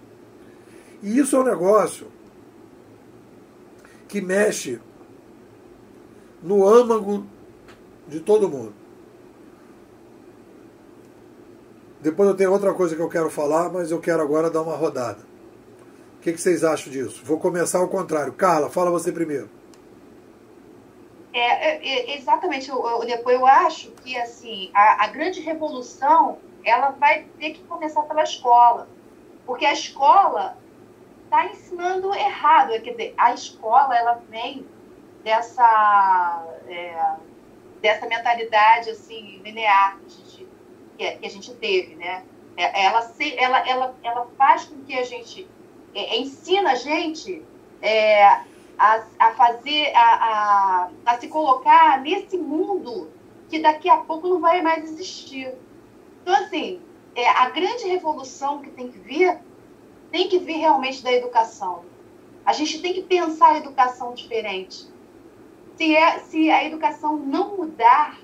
E isso é um negócio que mexe no âmago de todo mundo. Depois eu tenho outra coisa que eu quero falar, mas eu quero agora dar uma rodada. O que vocês acham disso? Vou começar ao contrário. Carla, fala você primeiro. Exatamente. Depois eu acho que assim, a grande revolução ela vai ter que começar pela escola. Porque a escola está ensinando errado. Quer dizer, a escola ela vem dessa mentalidade assim, linear que a gente teve, né? Ela faz com que a gente ensina a gente a fazer, a se colocar nesse mundo que daqui a pouco não vai mais existir. Então, assim, a grande revolução que tem que vir realmente da educação. A gente tem que pensar a educação diferente. Se a educação não mudar,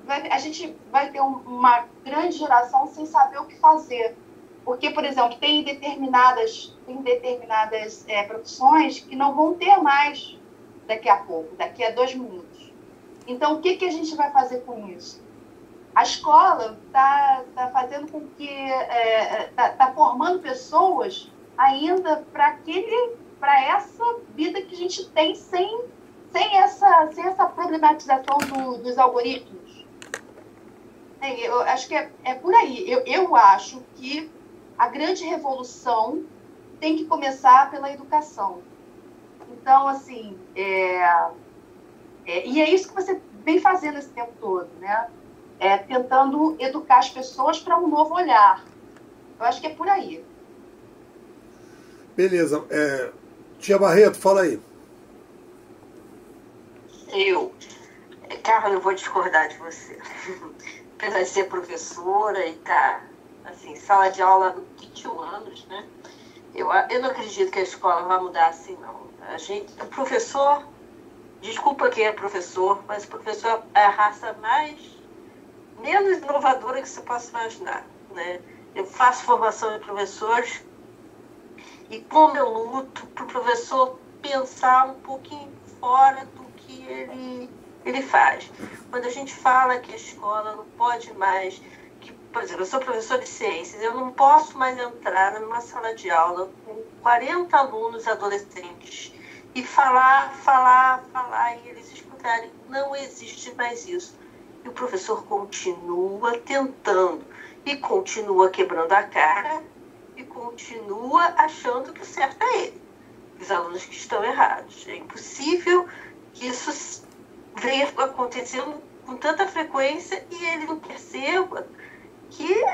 a gente vai ter uma grande geração sem saber o que fazer. Porque, por exemplo, tem determinadas profissões que não vão ter mais daqui a pouco, daqui a 2 minutos. Então, o que a gente vai fazer com isso? A escola está fazendo com que... está formando pessoas ainda para essa vida que a gente tem sem essa problematização dos algoritmos. Eu acho que é por aí. Eu acho que a grande revolução tem que começar pela educação. Então, assim, e é isso que você vem fazendo esse tempo todo, né? Tentando educar as pessoas para um novo olhar. Eu acho que é por aí. Beleza. Tia Barreto, fala aí. Carla, eu vou discordar de você. Apesar de ser professora e estar, assim, sala de aula há 21 anos, né? Eu não acredito que a escola vai mudar assim, não. O professor, desculpa quem é professor, mas o professor é a raça menos inovadora que você possa imaginar, né? Eu faço formação de professores e como eu luto para o professor pensar um pouquinho fora do que ele faz. Quando a gente fala que a escola não pode mais, por exemplo, eu sou professor de ciências, eu não posso mais entrar numa sala de aula com 40 alunos adolescentes e falar, e eles escutarem. Não existe mais isso. E o professor continua tentando, e continua quebrando a cara, e continua achando que o certo é ele. Os alunos que estão errados. É impossível que isso venha acontecendo com tanta frequência e ele não perceba que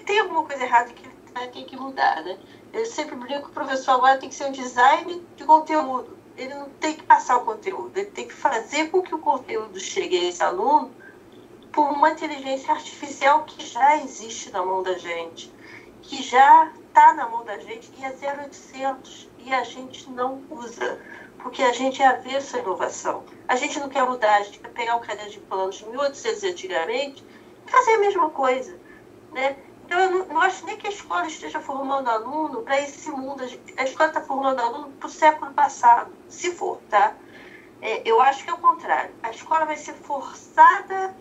tem alguma coisa errada que tem que mudar, né? Eu sempre brinco que o professor agora tem que ser um design de conteúdo. Ele não tem que passar o conteúdo, ele tem que fazer com que o conteúdo chegue a esse aluno por uma inteligência artificial que já existe na mão da gente, que já está na mão da gente e é 0800 e a gente não usa, porque a gente é avesso à inovação. A gente não quer mudar, a gente quer pegar um caderno de planos de 1800 antigamente e fazer a mesma coisa, né? Então, eu não acho nem que a escola esteja formando aluno para esse mundo. A escola está formando aluno para o século passado, se for, tá? Eu acho que é o contrário. A escola vai ser forçada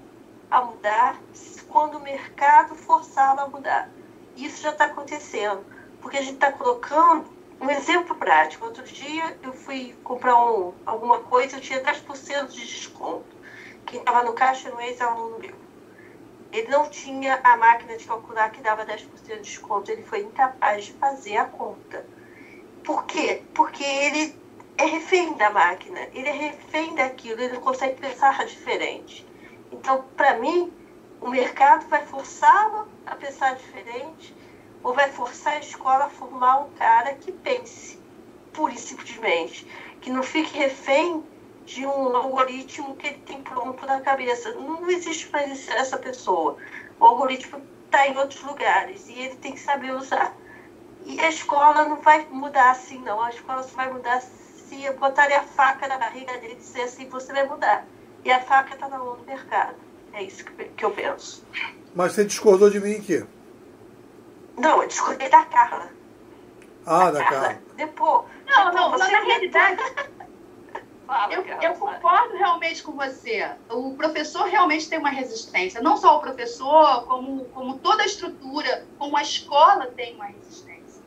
a mudar quando o mercado forçá-la a mudar. Isso já está acontecendo, porque a gente está colocando um exemplo prático. Outro dia eu fui comprar alguma coisa, eu tinha 10% de desconto. Quem estava no caixa era um ex-aluno meu. Ele não tinha a máquina de calcular que dava 10% de desconto. Ele foi incapaz de fazer a conta. Por quê? Porque ele é refém da máquina. Ele é refém daquilo. Ele não consegue pensar diferente. Então, para mim, o mercado vai forçá-lo a pensar diferente ou vai forçar a escola a formar um cara que pense, pura e simplesmente. Que não fique refém de um algoritmo que ele tem pronto na cabeça. Não existe mais essa pessoa. O algoritmo está em outros lugares e ele tem que saber usar. E a escola não vai mudar assim, não. A escola só vai mudar se botarem a faca na barriga dele e dizer assim, você vai mudar. E a faca está na mão do mercado. É isso que eu penso. Mas você discordou de mim aqui? Não, eu discordei da Carla. Da Carla. Depois, na realidade... Eu concordo realmente com você. O professor realmente tem uma resistência. Não só o professor, como toda a estrutura, como a escola tem uma resistência.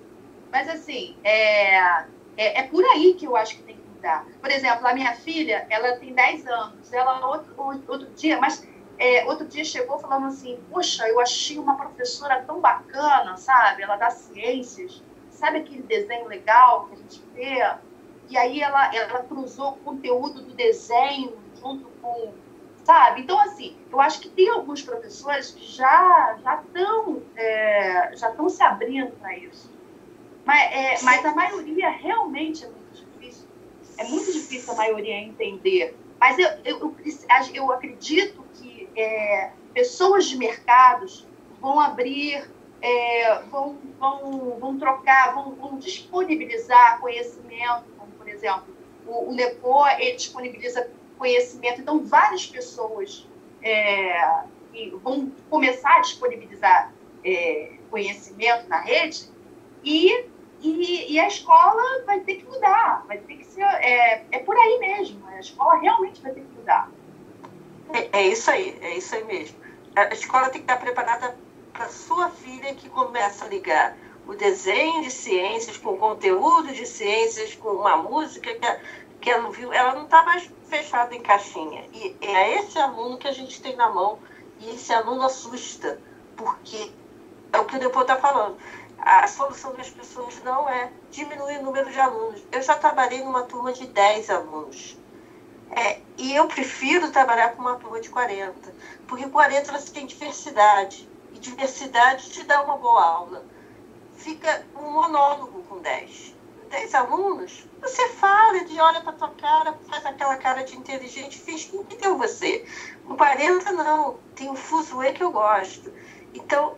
Mas, assim, é por aí que eu acho que tem que mudar. Por exemplo, a minha filha, ela tem 10 anos. Ela, outro dia chegou falando assim, poxa, eu achei uma professora tão bacana, sabe? Ela dá ciências. Sabe aquele desenho legal que a gente vê? E aí ela cruzou o conteúdo do desenho junto com... Sabe? Então, assim, eu acho que tem alguns professores que já estão se abrindo para isso. Mas a maioria realmente é muito difícil. É muito difícil a maioria entender. Mas eu acredito que pessoas de mercados vão abrir, vão trocar, vão disponibilizar conhecimento. Por exemplo, o Nepo, ele disponibiliza conhecimento. Então, várias pessoas vão começar a disponibilizar conhecimento na rede e a escola vai ter que mudar. Vai ter que ser... É por aí mesmo. A escola realmente vai ter que mudar. É isso aí mesmo. A escola tem que estar preparada para sua filha que começa a ligar o desenho de ciências com o conteúdo de ciências, com uma música que ela não viu. Ela não está mais fechada em caixinha. E é esse aluno que a gente tem na mão. E esse aluno assusta, porque é o que o Nepo está falando. A solução das pessoas não é diminuir o número de alunos. Eu já trabalhei numa turma de 10 alunos. E eu prefiro trabalhar com uma turma de 40. Porque 40 você tem diversidade. E diversidade te dá uma boa aula. Fica um monólogo com 10 alunos, você fala, ele olha para tua cara, faz aquela cara de inteligente, finge que entendeu você. Com 40 não, tem um fuzuê que eu gosto. Então,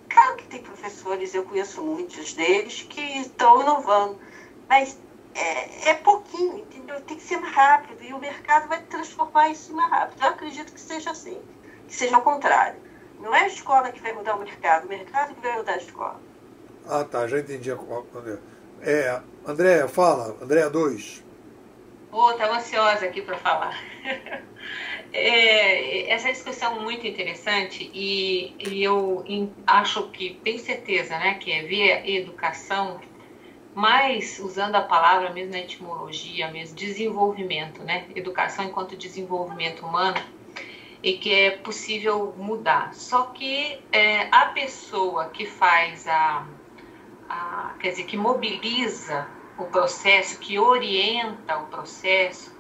claro que tem professores, eu conheço muitos deles, que estão inovando, mas é pouquinho, entendeu? Tem que ser mais rápido, e o mercado vai transformar isso mais rápido. Eu acredito que seja assim, que seja ao contrário. Não é a escola que vai mudar o mercado que vai mudar a escola. Tá, já entendi. Andréa, fala. Andréa 2. Estava ansiosa aqui para falar. Essa discussão é muito interessante e eu acho que, tenho certeza, né, que é via educação, mas usando a palavra mesmo na etimologia, mesmo desenvolvimento, né? Educação enquanto desenvolvimento humano, e que é possível mudar. Só que a pessoa que faz quer dizer, que mobiliza o processo, que orienta o processo,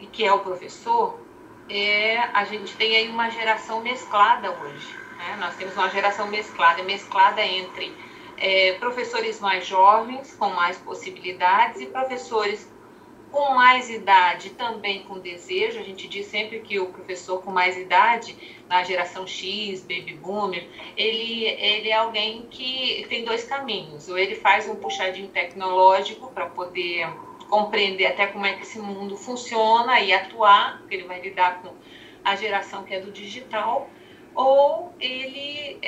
e que é o professor, a gente tem aí uma geração mesclada hoje, né? Nós temos uma geração mesclada entre professores mais jovens, com mais possibilidades, e professores com mais idade, também com desejo. A gente diz sempre que o professor com mais idade, na geração X, Baby Boomer, ele é alguém que tem dois caminhos. Ou ele faz um puxadinho tecnológico para poder compreender até como é que esse mundo funciona e atuar, porque ele vai lidar com a geração que é do digital, ou ele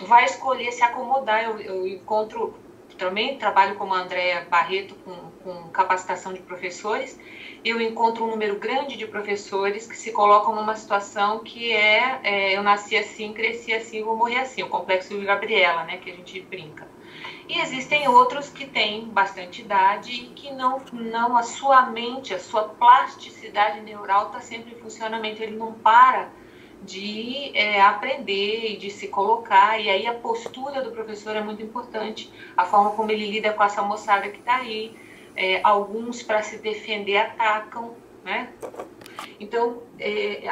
vai escolher se acomodar. Eu encontro, também trabalho como a Andréa Barreto com capacitação de professores, eu encontro um número grande de professores que se colocam numa situação que eu nasci assim, cresci assim, vou morrer assim, o complexo de Gabriela, né, que a gente brinca. E existem outros que têm bastante idade e que não a sua mente, a sua plasticidade neural está sempre em funcionamento, ele não para de aprender e de se colocar, e aí a postura do professor é muito importante, a forma como ele lida com essa moçada que está aí, alguns para se defender atacam, né? Então,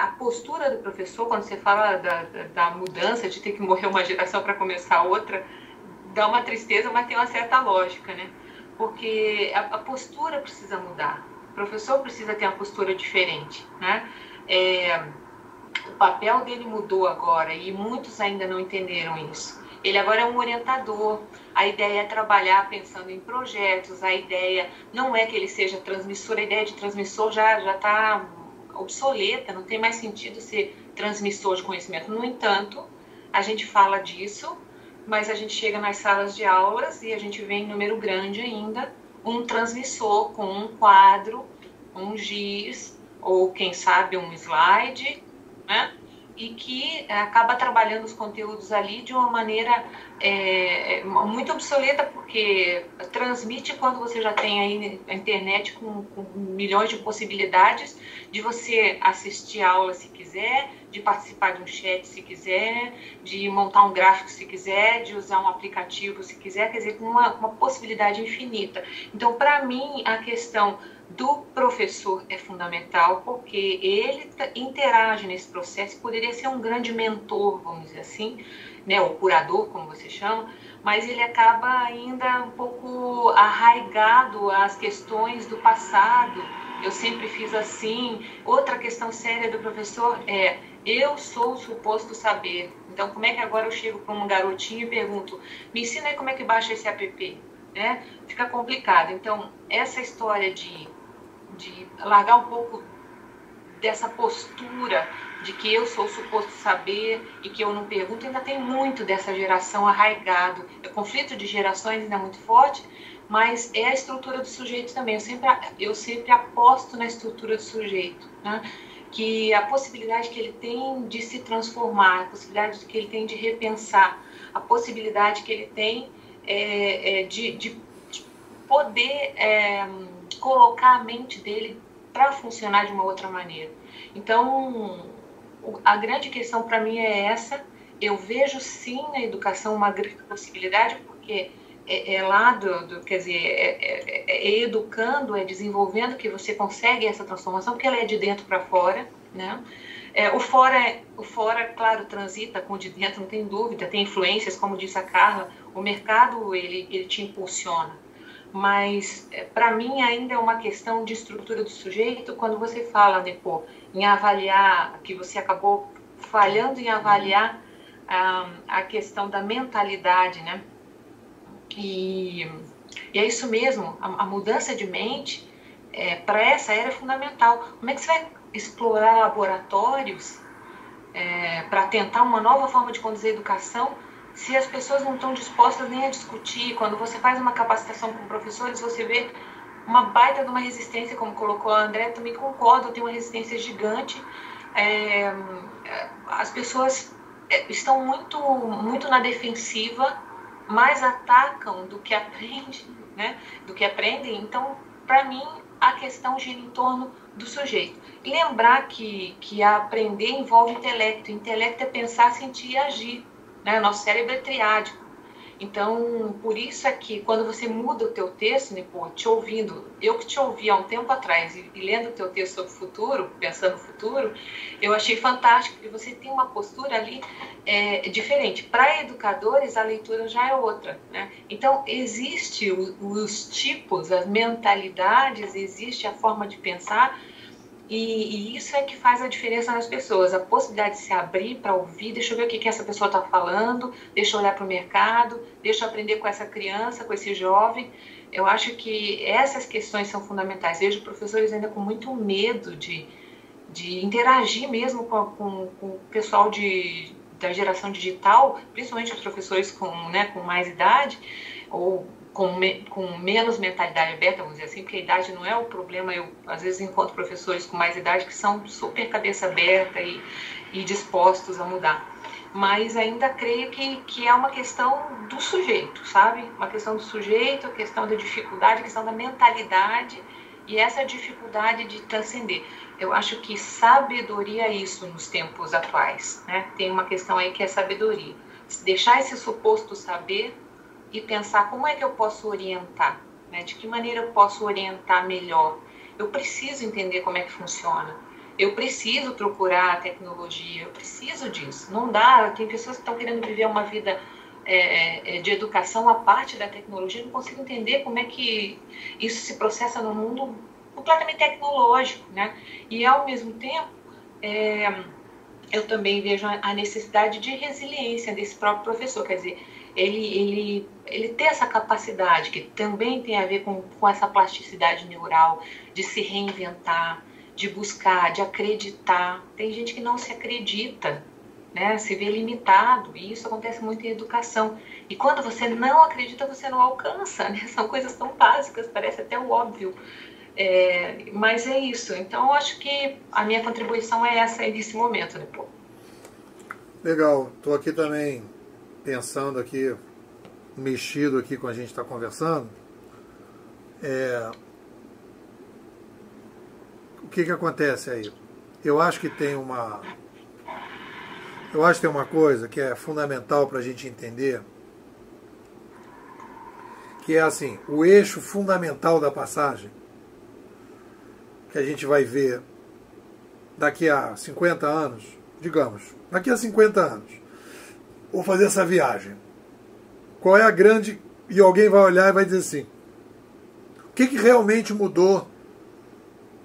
a postura do professor, quando você fala da mudança, de ter que morrer uma geração para começar outra, dá uma tristeza, mas tem uma certa lógica, né? Porque a postura precisa mudar, o professor precisa ter uma postura diferente, né? O papel dele mudou agora e muitos ainda não entenderam isso. Ele agora é um orientador, a ideia é trabalhar pensando em projetos, a ideia não é que ele seja transmissor, a ideia de transmissor já está obsoleta, não tem mais sentido ser transmissor de conhecimento. No entanto, a gente fala disso, mas a gente chega nas salas de aulas e a gente vê em número grande ainda um transmissor com um quadro, um giz, ou quem sabe um slide, né? E que acaba trabalhando os conteúdos ali de uma maneira muito obsoleta, porque transmite quando você já tem aí a internet com milhões de possibilidades de você assistir a aula se quiser, de participar de um chat se quiser, de montar um gráfico se quiser, de usar um aplicativo se quiser, quer dizer, com uma possibilidade infinita. Então, para mim, a questão do professor é fundamental, porque ele interage nesse processo, poderia ser um grande mentor, vamos dizer assim, né, o curador, como você chama, mas ele acaba ainda um pouco arraigado às questões do passado. Eu sempre fiz assim. Outra questão séria do professor eu sou o suposto saber. Então, como é que agora eu chego para um garotinho e pergunto, me ensina aí como é que baixa esse app? Né? Fica complicado. Então, essa história de largar um pouco dessa postura de que eu sou suposto saber e que eu não pergunto, ainda tem muito dessa geração arraigado. O conflito de gerações ainda é muito forte, mas é a estrutura do sujeito também. Eu sempre aposto na estrutura do sujeito, né? Que a possibilidade que ele tem de se transformar, a possibilidade que ele tem de repensar, a possibilidade que ele tem de poder colocar a mente dele para funcionar de uma outra maneira. Então, a grande questão para mim é essa. Eu vejo sim na educação uma grande possibilidade, porque lá quer dizer, educando, desenvolvendo que você consegue essa transformação, porque ela é de dentro para fora, né? O fora, claro, transita com o de dentro, não tem dúvida, tem influências, como disse a Carla, o mercado ele te impulsiona. Mas, para mim, ainda é uma questão de estrutura do sujeito. Quando você fala, em avaliar, que você acabou falhando em avaliar a questão da mentalidade, né? E é isso mesmo, a mudança de mente, para essa era é fundamental. Como é que você vai explorar laboratórios para tentar uma nova forma de conduzir a educação, se as pessoas não estão dispostas nem a discutir? Quando você faz uma capacitação com professores, você vê uma baita de uma resistência, como colocou a André, também concordo, tem uma resistência gigante. As pessoas estão muito na defensiva, mais atacam do que aprendem, né? Então, para mim, a questão gira em torno do sujeito. E lembrar que aprender envolve intelecto. Intelecto é pensar, sentir e agir. Né? Nosso cérebro é triádico. Então, por isso é que quando você muda o teu texto, Nepo, te ouvindo, eu que te ouvi há um tempo atrás e lendo o teu texto sobre o futuro, pensando no futuro, eu achei fantástico, porque você tem uma postura ali diferente. Para educadores, a leitura já é outra, né? Então, existe os tipos, as mentalidades, existe a forma de pensar, e isso é que faz a diferença nas pessoas, a possibilidade de se abrir para ouvir, deixa eu ver o que essa pessoa está falando, deixa eu olhar para o mercado, deixa eu aprender com essa criança, com esse jovem. Eu acho que essas questões são fundamentais. Vejo professores ainda com muito medo de interagir mesmo com o pessoal da geração digital, principalmente os professores com mais idade, ou com menos mentalidade aberta, vamos dizer assim, porque a idade não é o problema. Eu, às vezes, encontro professores com mais idade que são super cabeça aberta e dispostos a mudar. Mas ainda creio que é uma questão do sujeito, sabe? Uma questão do sujeito, a questão da dificuldade, a questão da mentalidade e essa dificuldade de transcender. Eu acho que sabedoria é isso nos tempos atuais, né? Tem uma questão aí que é sabedoria. Deixar esse suposto saber e pensar como é que eu posso orientar, né? De que maneira eu posso orientar melhor. Eu preciso entender como é que funciona. Eu preciso procurar a tecnologia, eu preciso disso. Não dá, tem pessoas que estão querendo viver uma vida de educação à parte da tecnologia, não consigo entender como é que isso se processa no mundo completamente tecnológico, né? E ao mesmo tempo, eu também vejo a necessidade de resiliência desse próprio professor, quer dizer, ele ter essa capacidade, que também tem a ver com essa plasticidade neural, de se reinventar, de buscar, de acreditar. Tem gente que não se acredita, né? Se vê limitado, e isso acontece muito em educação. E quando você não acredita, você não alcança, né? São coisas tão básicas, parece até o óbvio. Mas é isso. Então, eu acho que a minha contribuição é essa nesse momento, né, pô? Legal. Estou aqui também pensando aqui, mexido aqui com a gente está conversando. O que acontece aí? Eu acho que tem uma coisa que é fundamental para a gente entender, que é assim, o eixo fundamental da passagem, que a gente vai ver daqui a 50 anos, digamos, daqui a 50 anos, vou fazer essa viagem. Qual é a grande... E alguém vai olhar e vai dizer assim, o que realmente mudou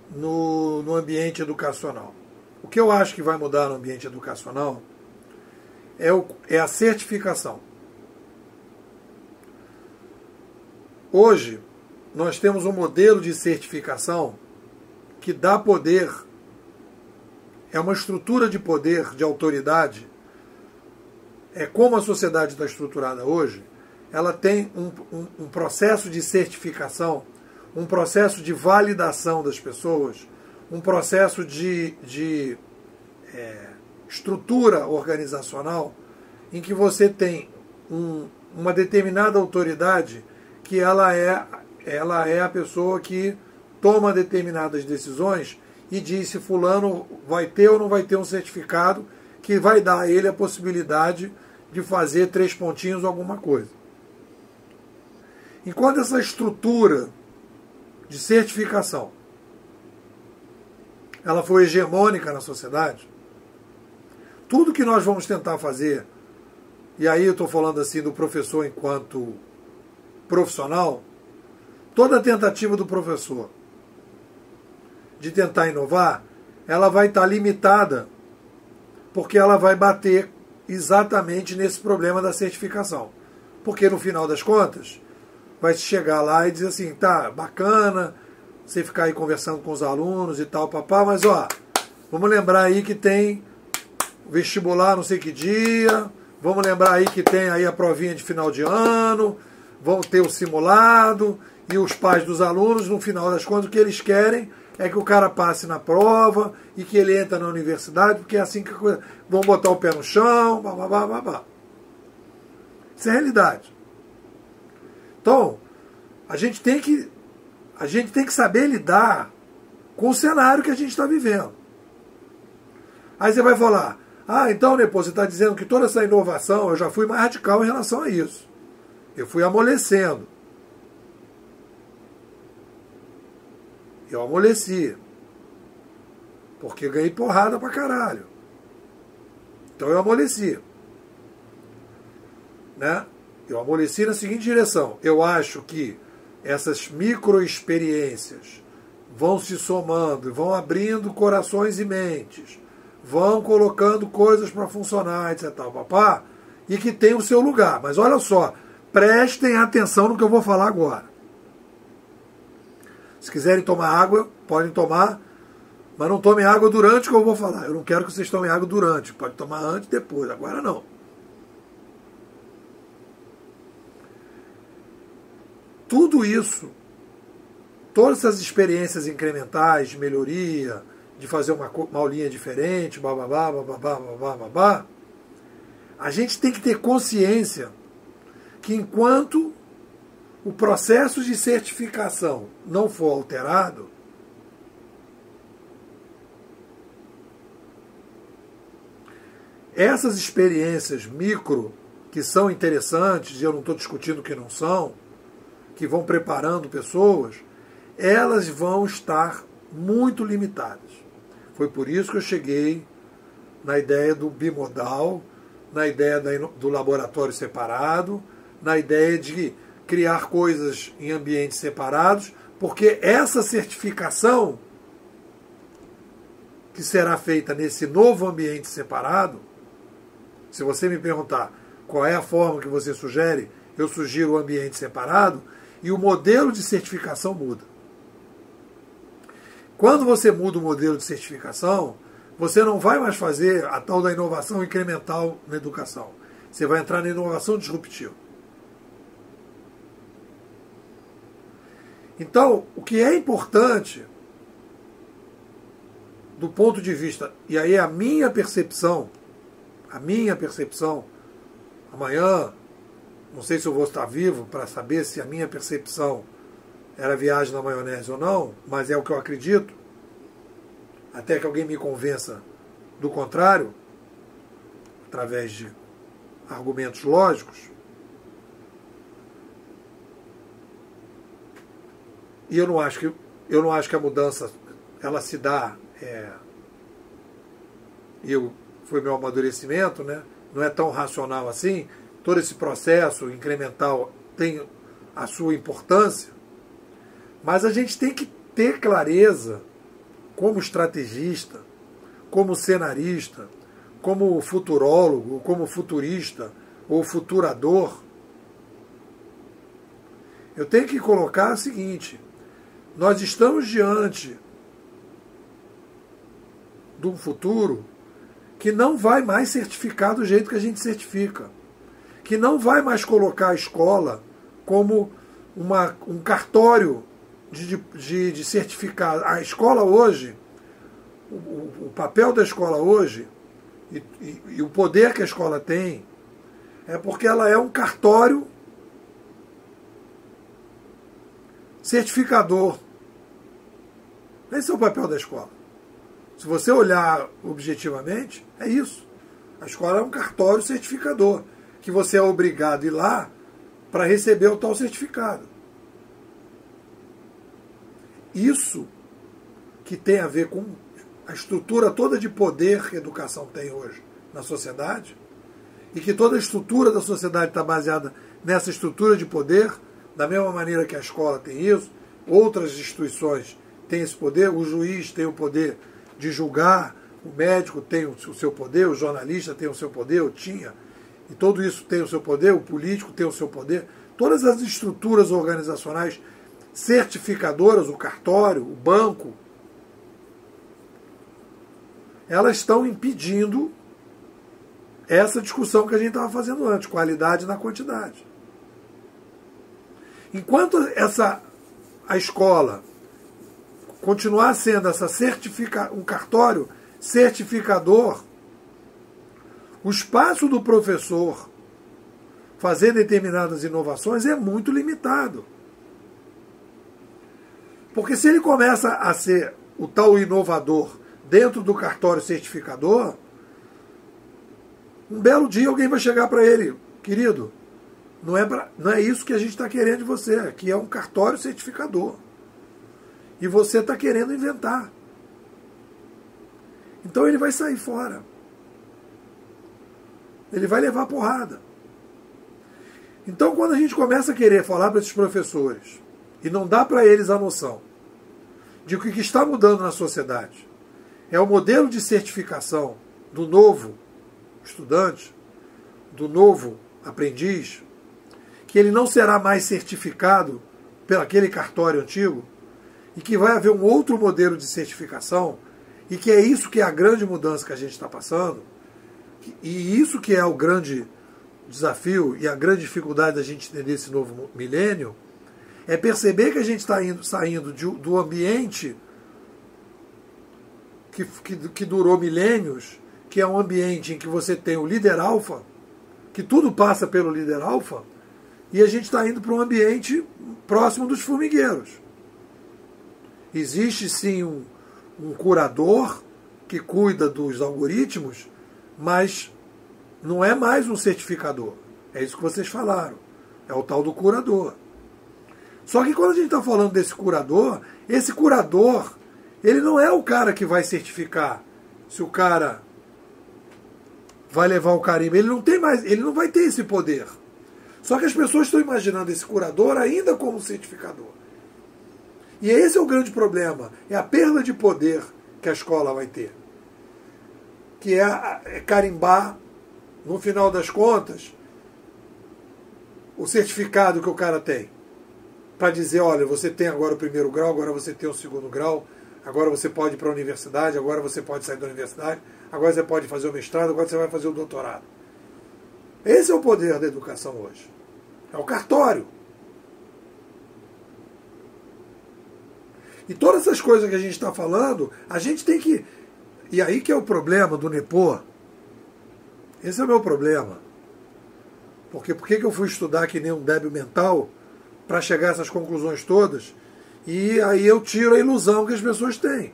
no ambiente educacional? O que eu acho que vai mudar no ambiente educacional é a certificação. Hoje, nós temos um modelo de certificação que dá poder, é uma estrutura de poder, de autoridade. Como a sociedade está estruturada hoje, ela tem um processo de certificação, um processo de validação das pessoas, um processo de estrutura organizacional em que você tem uma determinada autoridade que ela é a pessoa que toma determinadas decisões e diz se fulano vai ter ou não vai ter um certificado que vai dar a ele a possibilidade de fazer 3 pontinhos ou alguma coisa. Enquanto essa estrutura de certificação ela foi hegemônica na sociedade, tudo que nós vamos tentar fazer, e aí eu estou falando assim do professor enquanto profissional, toda tentativa do professor de tentar inovar, ela vai estar limitada, porque ela vai bater exatamente nesse problema da certificação. Porque no final das contas, vai chegar lá e dizer assim, tá, bacana, você ficar aí conversando com os alunos e tal, papá, mas ó, vamos lembrar aí que tem vestibular não sei que dia, vamos lembrar aí que tem aí a provinha de final de ano, vão ter o simulado, e os pais dos alunos, no final das contas, o que eles querem é que o cara passe na prova e que ele entra na universidade, porque é assim que vão botar o pé no chão, babá. Isso é realidade. Então, a gente tem que saber lidar com o cenário que a gente está vivendo. Aí você vai falar, então, Nepo, você está dizendo que toda essa inovação, eu já fui mais radical em relação a isso. Eu fui amolecendo. Eu amoleci. Porque ganhei porrada pra caralho. Então eu amoleci. Né? Eu amoleci na seguinte direção. Eu acho que essas microexperiências vão se somando, vão abrindo corações e mentes, vão colocando coisas para funcionar, etc. Papá, e que tem o seu lugar. Mas olha só, prestem atenção no que eu vou falar agora. Se quiserem tomar água, podem tomar, mas não tomem água durante o que eu vou falar. Eu não quero que vocês tomem água durante. Pode tomar antes e depois. Agora não. Tudo isso, todas essas experiências incrementais de melhoria, de fazer uma aulinha diferente, bababá, bababá, bababá, babá, a gente tem que ter consciência que enquanto o processo de certificação não for alterado, essas experiências micro, que são interessantes, e eu não estou discutindo que não são, que vão preparando pessoas, elas vão estar muito limitadas. Foi por isso que eu cheguei na ideia do bimodal, na ideia do laboratório separado, na ideia de criar coisas em ambientes separados, porque essa certificação que será feita nesse novo ambiente separado, se você me perguntar qual é a forma que você sugere, eu sugiro o ambiente separado, e o modelo de certificação muda. Quando você muda o modelo de certificação, você não vai mais fazer a tal da inovação incremental na educação. Você vai entrar na inovação disruptiva. Então, o que é importante, do ponto de vista, e aí é a minha percepção, amanhã, não sei se eu vou estar vivo para saber se a minha percepção era viagem na maionese ou não, mas é o que eu acredito, até que alguém me convença do contrário, através de argumentos lógicos. E eu não acho que a mudança ela se dá, foi meu amadurecimento, né? Não é tão racional assim. Todo esse processo incremental tem a sua importância, mas a gente tem que ter clareza, como estrategista, como cenarista, como futurólogo, como futurista ou futurador. Eu tenho que colocar o seguinte: nós estamos diante de um futuro que não vai mais certificar do jeito que a gente certifica, que não vai mais colocar a escola como um cartório de certificar. A escola hoje, o papel da escola hoje, e o poder que a escola tem, é porque ela é um cartório certificador. Esse é o papel da escola. Se você olhar objetivamente, é isso. A escola é um cartório certificador, que você é obrigado a ir lá para receber o tal certificado. Isso que tem a ver com a estrutura toda de poder que a educação tem hoje na sociedade, e que toda a estrutura da sociedade está baseada nessa estrutura de poder, da mesma maneira que a escola tem isso, outras instituições têm esse poder, o juiz tem o poder de julgar, o médico tem o seu poder, o jornalista tem o seu poder, ou tinha, e tudo isso tem o seu poder, o político tem o seu poder. Todas as estruturas organizacionais certificadoras, o cartório, o banco, elas estão impedindo essa discussão que a gente estava fazendo antes, qualidade na quantidade. Enquanto a escola continuar sendo um cartório certificador, o espaço do professor fazer determinadas inovações é muito limitado. Porque se ele começa a ser o tal inovador dentro do cartório certificador, um belo dia alguém vai chegar para ele: querido, Não é isso que a gente está querendo de você, que é um cartório certificador. E você está querendo inventar. Então ele vai sair fora. Ele vai levar porrada. Então quando a gente começa a querer falar para esses professores, e não dá para eles a noção de que o que está mudando na sociedade é o modelo de certificação do novo estudante, do novo aprendiz, que ele não será mais certificado pelo aquele cartório antigo, e que vai haver um outro modelo de certificação, e que é isso que é a grande mudança que a gente está passando, e isso que é o grande desafio e a grande dificuldade da gente entender esse novo milênio, é perceber que a gente está saindo do ambiente que durou milênios, que é um ambiente em que você tem o líder alfa, que tudo passa pelo líder alfa, e a gente está indo para um ambiente próximo dos formigueiros. Existe sim um curador que cuida dos algoritmos, mas não é mais um certificador. É isso que vocês falaram. É o tal do curador. Só que quando a gente está falando desse curador, esse curador, ele não é o cara que vai certificar se o cara vai levar o carimbo. Ele não vai ter esse poder. Só que as pessoas estão imaginando esse curador ainda como certificador. E esse é o grande problema. É a perda de poder que a escola vai ter. Que é carimbar, no final das contas, o certificado que o cara tem. Para dizer, olha, você tem agora o primeiro grau, agora você tem o segundo grau, agora você pode ir para a universidade, agora você pode sair da universidade, agora você pode fazer o mestrado, agora você vai fazer o doutorado. Esse é o poder da educação hoje. É o cartório. E todas essas coisas que a gente está falando, a gente tem que... E aí que é o problema do NEPO. Esse é o meu problema. Porque por que eu fui estudar que nem um débil mental para chegar a essas conclusões todas? E aí eu tiro a ilusão que as pessoas têm.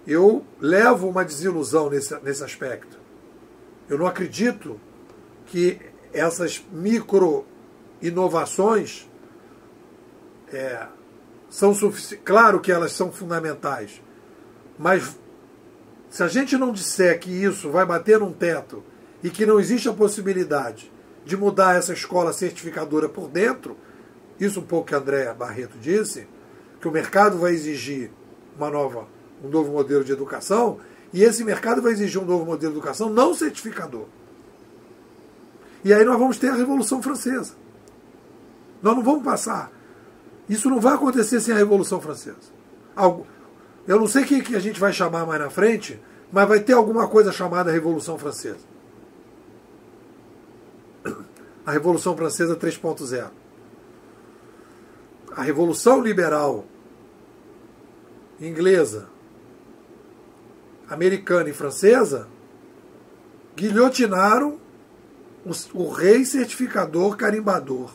Eu levo uma desilusão nesse aspecto. Eu não acredito que essas micro-inovações são suficientes. Claro que elas são fundamentais, mas se a gente não disser que isso vai bater num teto e que não existe a possibilidade de mudar essa escola certificadora por dentro, isso um pouco que a Andréa Barreto disse, que o mercado vai exigir um novo modelo de educação, e esse mercado vai exigir um novo modelo de educação não certificador. E aí nós vamos ter a Revolução Francesa. Nós não vamos passar. Isso não vai acontecer sem a Revolução Francesa. Eu não sei o que a gente vai chamar mais na frente, mas vai ter alguma coisa chamada Revolução Francesa. A Revolução Francesa 3.0. A Revolução Liberal inglesa, americana e francesa guilhotinaram o rei certificador carimbador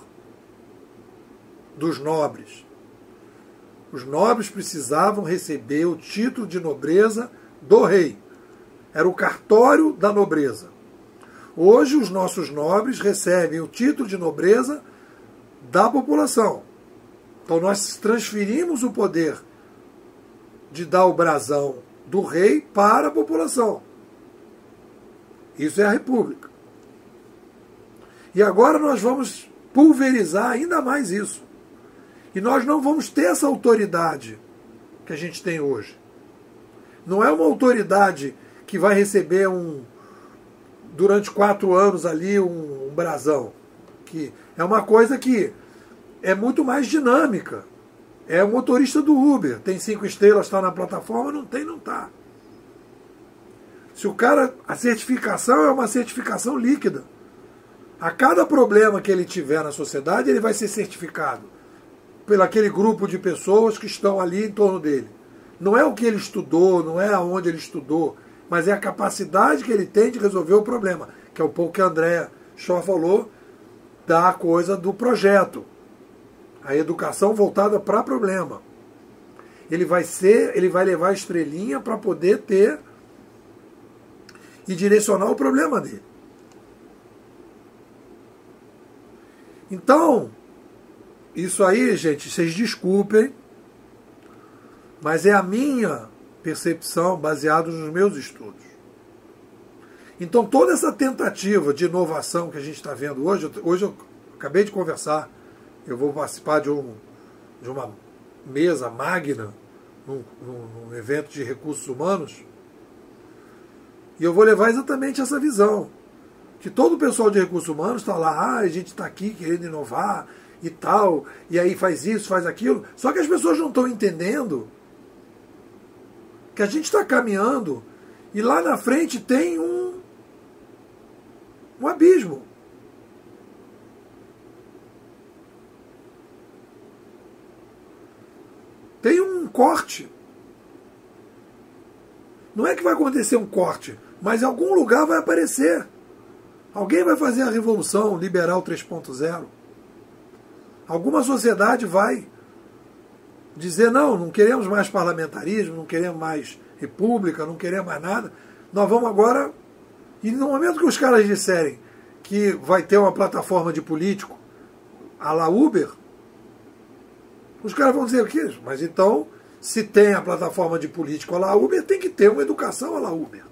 dos nobres. Os nobres precisavam receber o título de nobreza do rei. Era o cartório da nobreza. Hoje os nossos nobres recebem o título de nobreza da população. Então nós transferimos o poder de dar o brasão do rei para a população. Isso é a República. E agora nós vamos pulverizar ainda mais isso. E nós não vamos ter essa autoridade que a gente tem hoje. Não é uma autoridade que vai receber durante 4 anos ali um brasão. Que é uma coisa que é muito mais dinâmica. É o motorista do Uber. Tem 5 estrelas, está na plataforma, não tem, não está. Se o cara... A certificação é uma certificação líquida. A cada problema que ele tiver na sociedade, ele vai ser certificado pelo aquele grupo de pessoas que estão ali em torno dele. Não é o que ele estudou, não é aonde ele estudou, mas é a capacidade que ele tem de resolver o problema, que é um pouco que a Andréa Shaw falou da coisa do projeto. A educação voltada para problema. Ele vai levar a estrelinha para poder ter e direcionar o problema dele. Então, isso aí, gente, vocês desculpem, mas é a minha percepção baseada nos meus estudos. Então, toda essa tentativa de inovação que a gente está vendo hoje eu acabei de conversar, eu vou participar de uma mesa magna, num evento de recursos humanos, e eu vou levar exatamente essa visão, que todo o pessoal de recursos humanos está lá, a gente está aqui querendo inovar e tal, e aí faz isso, faz aquilo, só que as pessoas não estão entendendo que a gente está caminhando e lá na frente tem um abismo. Tem um corte. Não é que vai acontecer um corte, mas em algum lugar vai aparecer. Alguém vai fazer a revolução liberal 3.0. Alguma sociedade vai dizer, não queremos mais parlamentarismo, não queremos mais república, não queremos mais nada. Nós vamos agora... E no momento que os caras disserem que vai ter uma plataforma de político à la Uber, os caras vão dizer o quê? Mas então, se tem a plataforma de político à la Uber, tem que ter uma educação à la Uber.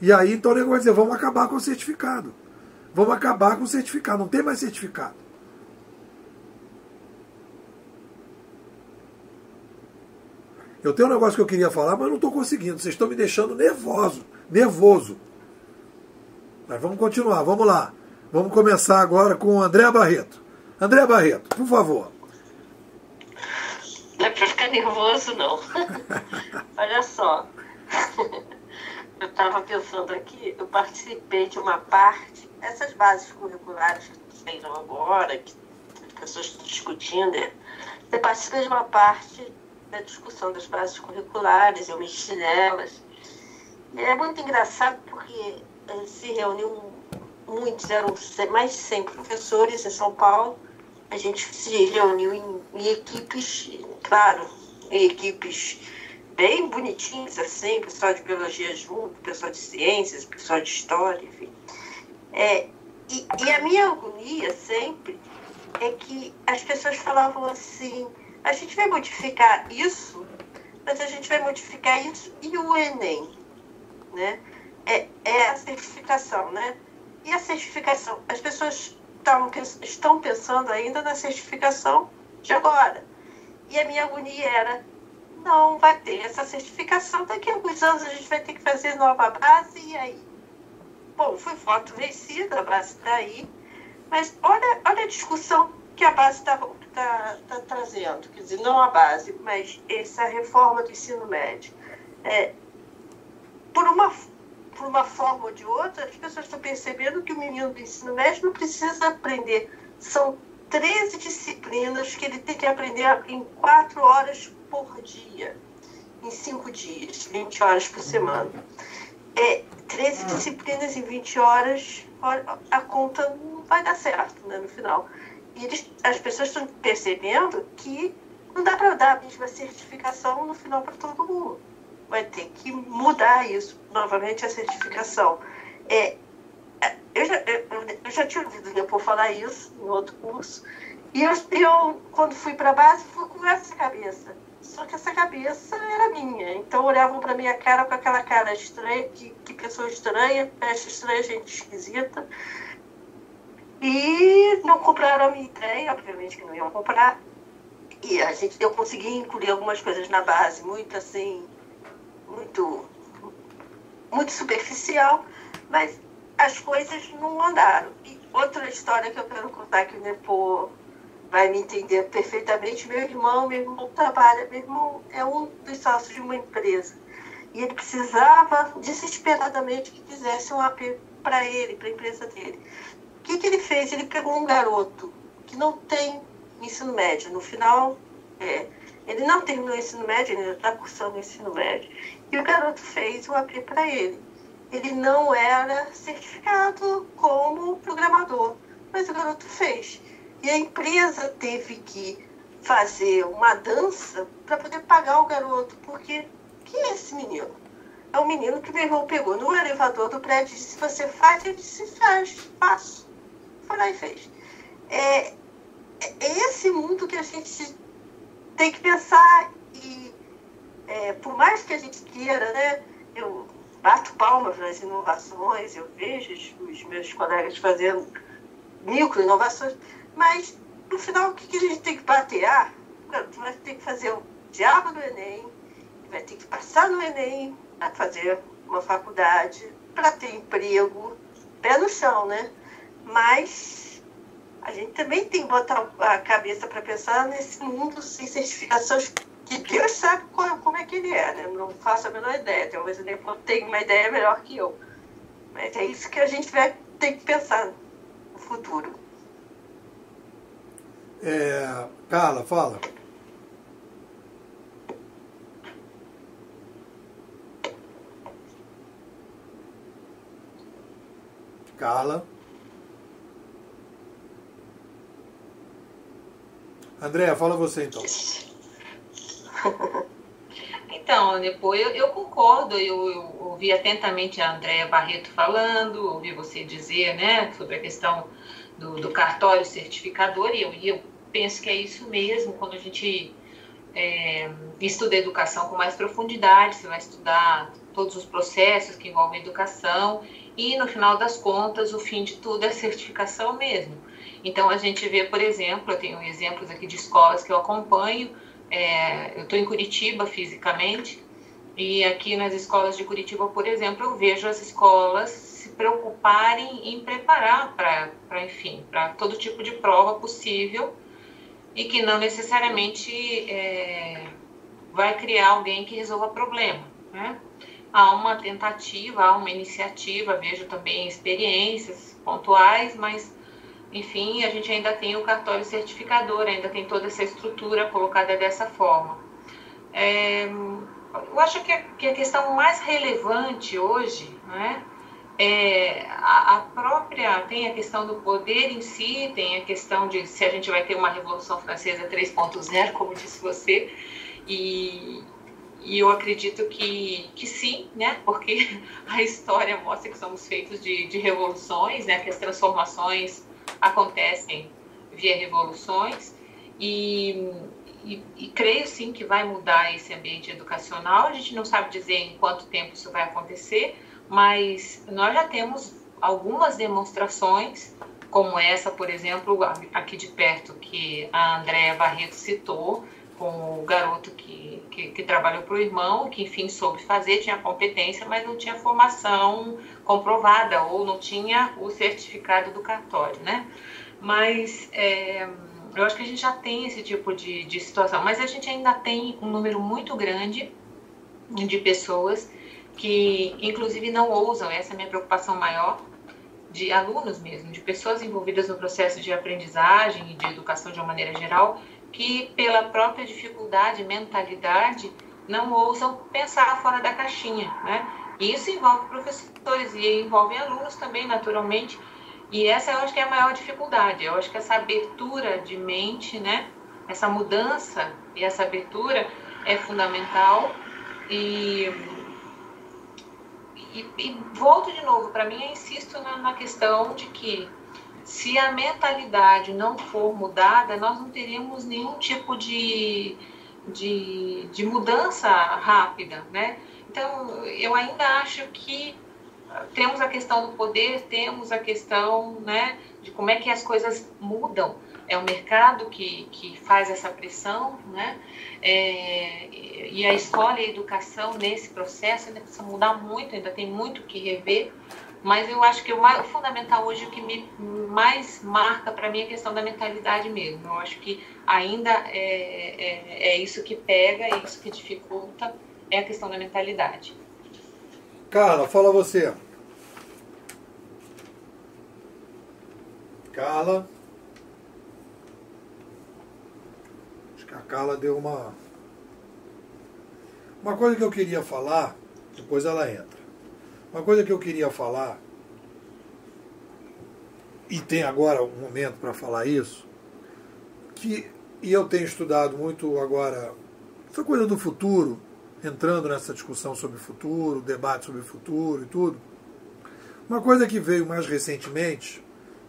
E aí, então, o negócio vai dizer, vamos acabar com o certificado. Vamos acabar com o certificado, não tem mais certificado. Eu tenho um negócio que eu queria falar, mas não estou conseguindo. Vocês estão me deixando nervoso. Mas vamos continuar, vamos lá. Vamos começar agora com o André Barreto. André Barreto, por favor. Não é para ficar nervoso, não. Olha só. Eu estava pensando aqui, eu participei de uma parte, essas bases curriculares que saíram agora, que as pessoas estão discutindo, eu participei de uma parte da discussão das bases curriculares, eu mexi nelas. E é muito engraçado porque se reuniu muitos, eram mais de 100 professores em São Paulo. A gente se reuniu em equipes, claro, em equipes bem bonitinhas, assim, pessoal de biologia junto, pessoal de ciências, pessoal de história, enfim. E a minha agonia sempre é que as pessoas falavam assim, a gente vai modificar isso, mas a gente vai modificar isso e o Enem, né? É a certificação, né? E a certificação, as pessoas estão pensando ainda na certificação de agora. E a minha agonia era, não vai ter essa certificação, daqui a alguns anos a gente vai ter que fazer nova base, e aí? Bom, foi voto vencido, a base está aí, mas olha a discussão que a base está trazendo, quer dizer, não a base, mas essa reforma do ensino médio. Por uma forma ou de outra, as pessoas estão percebendo que o menino do ensino médio não precisa aprender. São 13 disciplinas que ele tem que aprender em 4 horas por dia, em 5 dias, 20 horas por semana. 13 disciplinas em 20 horas, a conta não vai dar certo, né, no final. E as pessoas estão percebendo que não dá para dar a mesma certificação no final para todo mundo. Vai ter que mudar isso, novamente, a certificação. Eu já tinha ouvido o Nepô falar isso em outro curso, e eu quando fui para a base, fui com essa cabeça. Só que essa cabeça era minha. Então olhavam para minha cara com aquela cara estranha, que pessoa estranha, peste estranha, gente esquisita. E não compraram a minha ideia, obviamente que não iam comprar. E eu consegui incluir algumas coisas na base, muito assim, muito superficial, mas as coisas não andaram. E outra história que eu quero contar, que o Nepô vai me entender perfeitamente, meu irmão trabalha, meu irmão é um dos sócios de uma empresa, e ele precisava desesperadamente que fizesse um AP para ele, para a empresa dele. O que ele fez? Ele pegou um garoto que não tem ensino médio, no final, ele não terminou o ensino médio, ele está cursando o ensino médio, e o garoto fez um AP para ele. Ele não era certificado como programador, mas o garoto fez. E a empresa teve que fazer uma dança para poder pagar o garoto, porque quem é esse menino? É um menino que meu irmão pegou no elevador do prédio e disse, você faz? Ele disse, faço. Foi lá e fez. É esse mundo que a gente tem que pensar e, por mais que a gente queira, né, eu bato palmas nas inovações, eu vejo os meus colegas fazendo micro-inovações, mas no final o que a gente tem que bater? Tu vai ter que fazer o diabo do Enem, vai ter que passar no Enem para fazer uma faculdade, para ter emprego, pé no chão, né? Mas a gente também tem que botar a cabeça para pensar nesse mundo sem certificações, que Deus sabe como é que ele é, né? Não faço a menor ideia, talvez ele tenha uma ideia melhor que eu. Mas é isso que a gente vai ter que pensar no futuro. Carla, fala. Carla. Andréa, fala você então. Então, depois eu concordo, eu ouvi atentamente a Andréa Barreto falando, ouvi você dizer, né, sobre a questão do cartório certificador, e eu penso que é isso mesmo. Quando a gente estuda educação com mais profundidade, você vai estudar todos os processos que envolvem educação, e no final das contas, o fim de tudo é certificação mesmo. Então, a gente vê, por exemplo, eu tenho exemplos aqui de escolas que eu acompanho. Eu estou em Curitiba fisicamente, e aqui nas escolas de Curitiba, por exemplo, eu vejo as escolas se preocuparem em preparar para todo tipo de prova possível, e que não necessariamente vai criar alguém que resolva problema, né? Há uma tentativa, há uma iniciativa, vejo também experiências pontuais, mas enfim, a gente ainda tem o cartório certificador, ainda tem toda essa estrutura colocada dessa forma. Eu acho que a questão mais relevante hoje, né, tem a questão do poder em si, tem a questão de se a gente vai ter uma Revolução Francesa 3.0, como disse você, e eu acredito que sim, né, porque a história mostra que somos feitos de revoluções, né, que as transformações acontecem via revoluções, e creio sim que vai mudar esse ambiente educacional. A gente não sabe dizer em quanto tempo isso vai acontecer, mas nós já temos algumas demonstrações, como essa, por exemplo, aqui de perto, que a Andréa Barreto citou, com o garoto que trabalhou para o irmão, que enfim soube fazer, tinha competência, mas não tinha formação comprovada, ou não tinha o certificado do cartório, né? Mas eu acho que a gente já tem esse tipo de situação, mas a gente ainda tem um número muito grande de pessoas que inclusive não ousam, essa é a minha preocupação maior, de alunos mesmo, de pessoas envolvidas no processo de aprendizagem e de educação de uma maneira geral, que pela própria dificuldade, mentalidade, não ousam pensar fora da caixinha, né? E isso envolve professores e envolve alunos também, naturalmente. E essa eu acho que é a maior dificuldade. Eu acho que essa abertura de mente, né? Essa mudança e essa abertura é fundamental. E volto de novo, para mim, eu insisto na questão de que se a mentalidade não for mudada, nós não teríamos nenhum tipo de mudança rápida, né? Então, eu ainda acho que temos a questão do poder, temos a questão, né, de como é que as coisas mudam. É o mercado que faz essa pressão, né? E a escola e a educação nesse processo ainda precisa mudar muito, ainda tem muito que rever. Mas eu acho que o fundamental hoje, o que mais marca para mim é a questão da mentalidade mesmo. Eu acho que ainda é isso que pega, é isso que dificulta, é a questão da mentalidade. Carla, fala você. Carla. Acho que a Carla deu uma coisa que eu queria falar, depois ela entra. Uma coisa que eu queria falar, e tem agora um momento para falar isso, e eu tenho estudado muito agora essa coisa do futuro, entrando nessa discussão sobre o futuro, debate sobre o futuro e tudo. Uma coisa que veio mais recentemente,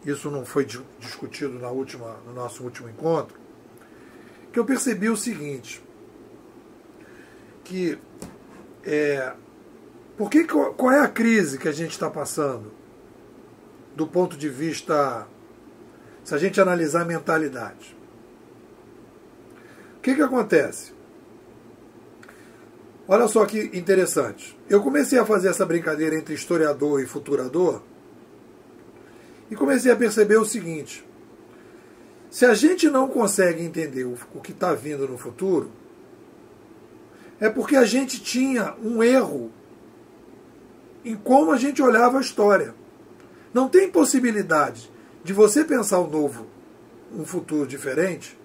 isso não foi discutido no nosso último encontro, que eu percebi o seguinte, que qual é a crise que a gente está passando do ponto de vista, se a gente analisar a mentalidade? O que acontece? Olha só que interessante. Eu comecei a fazer essa brincadeira entre historiador e futurador e comecei a perceber o seguinte: se a gente não consegue entender o que está vindo no futuro, é porque a gente tinha um erro em como a gente olhava a história. Não tem possibilidade de você pensar o novo, um futuro diferente,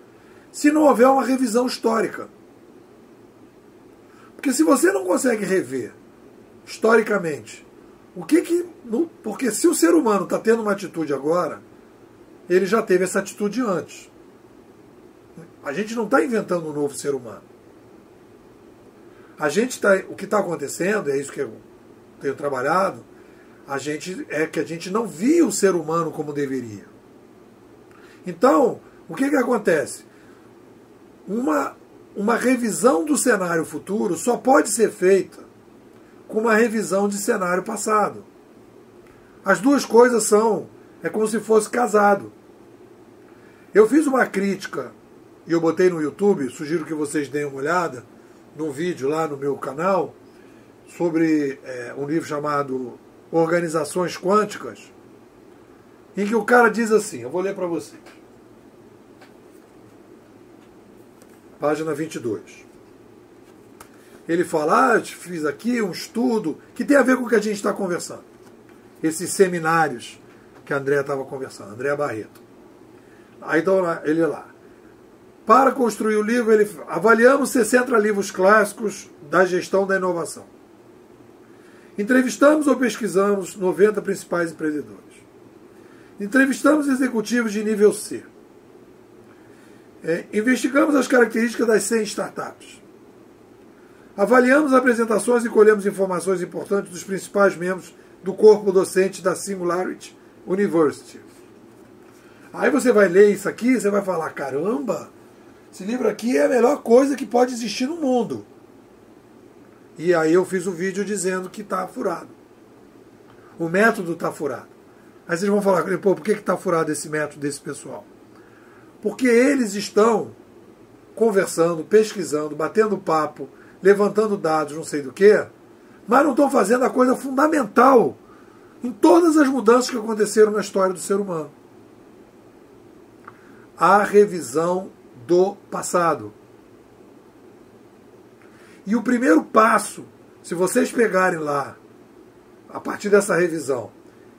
se não houver uma revisão histórica. Porque se você não consegue rever historicamente porque se o ser humano está tendo uma atitude agora, ele já teve essa atitude antes. A gente não está inventando um novo ser humano. O que está acontecendo, é isso que eu tenho trabalhado, que a gente não via o ser humano como deveria. Então, o que acontece? Uma revisão do cenário futuro só pode ser feita com uma revisão de cenário passado. As duas coisas é como se fosse casado. Eu fiz uma crítica, e eu botei no YouTube, sugiro que vocês deem uma olhada, num vídeo lá no meu canal, sobre um livro chamado Organizações Quânticas, em que o cara diz assim, eu vou ler para vocês. Página 22. Ele fala, fiz aqui um estudo que tem a ver com o que a gente está conversando. Esses seminários que a Andréa estava conversando, Andréa Barreto. Aí então ele lá. Para construir o livro, avaliamos 60 livros clássicos da gestão da inovação. Entrevistamos ou pesquisamos 90 principais empreendedores. Entrevistamos executivos de nível C. Investigamos as características das 100 startups. Avaliamos apresentações e colhemos informações importantes dos principais membros do corpo docente da Singularity University. Aí você vai ler isso aqui e você vai falar, caramba, esse livro aqui é a melhor coisa que pode existir no mundo. E aí eu fiz um vídeo dizendo que está furado. O método está furado. Aí vocês vão falar, pô, por que está furado esse método desse pessoal? Porque eles estão conversando, pesquisando, batendo papo, levantando dados, não sei do que, mas não estão fazendo a coisa fundamental em todas as mudanças que aconteceram na história do ser humano. A revisão do passado. E o primeiro passo, se vocês pegarem lá, a partir dessa revisão,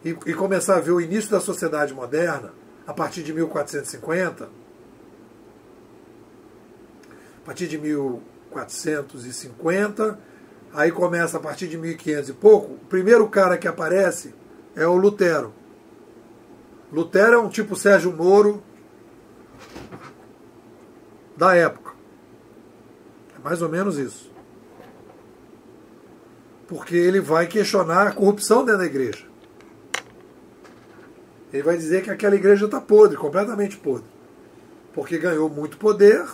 e começar a ver o início da sociedade moderna, a partir de 1450, a partir de 1450, aí começa a partir de 1500 e pouco, o primeiro cara que aparece é o Lutero. Lutero é um tipo Sérgio Moro da época. É mais ou menos isso. Porque ele vai questionar a corrupção dentro da igreja. Ele vai dizer que aquela igreja está podre, completamente podre. Porque ganhou muito poder,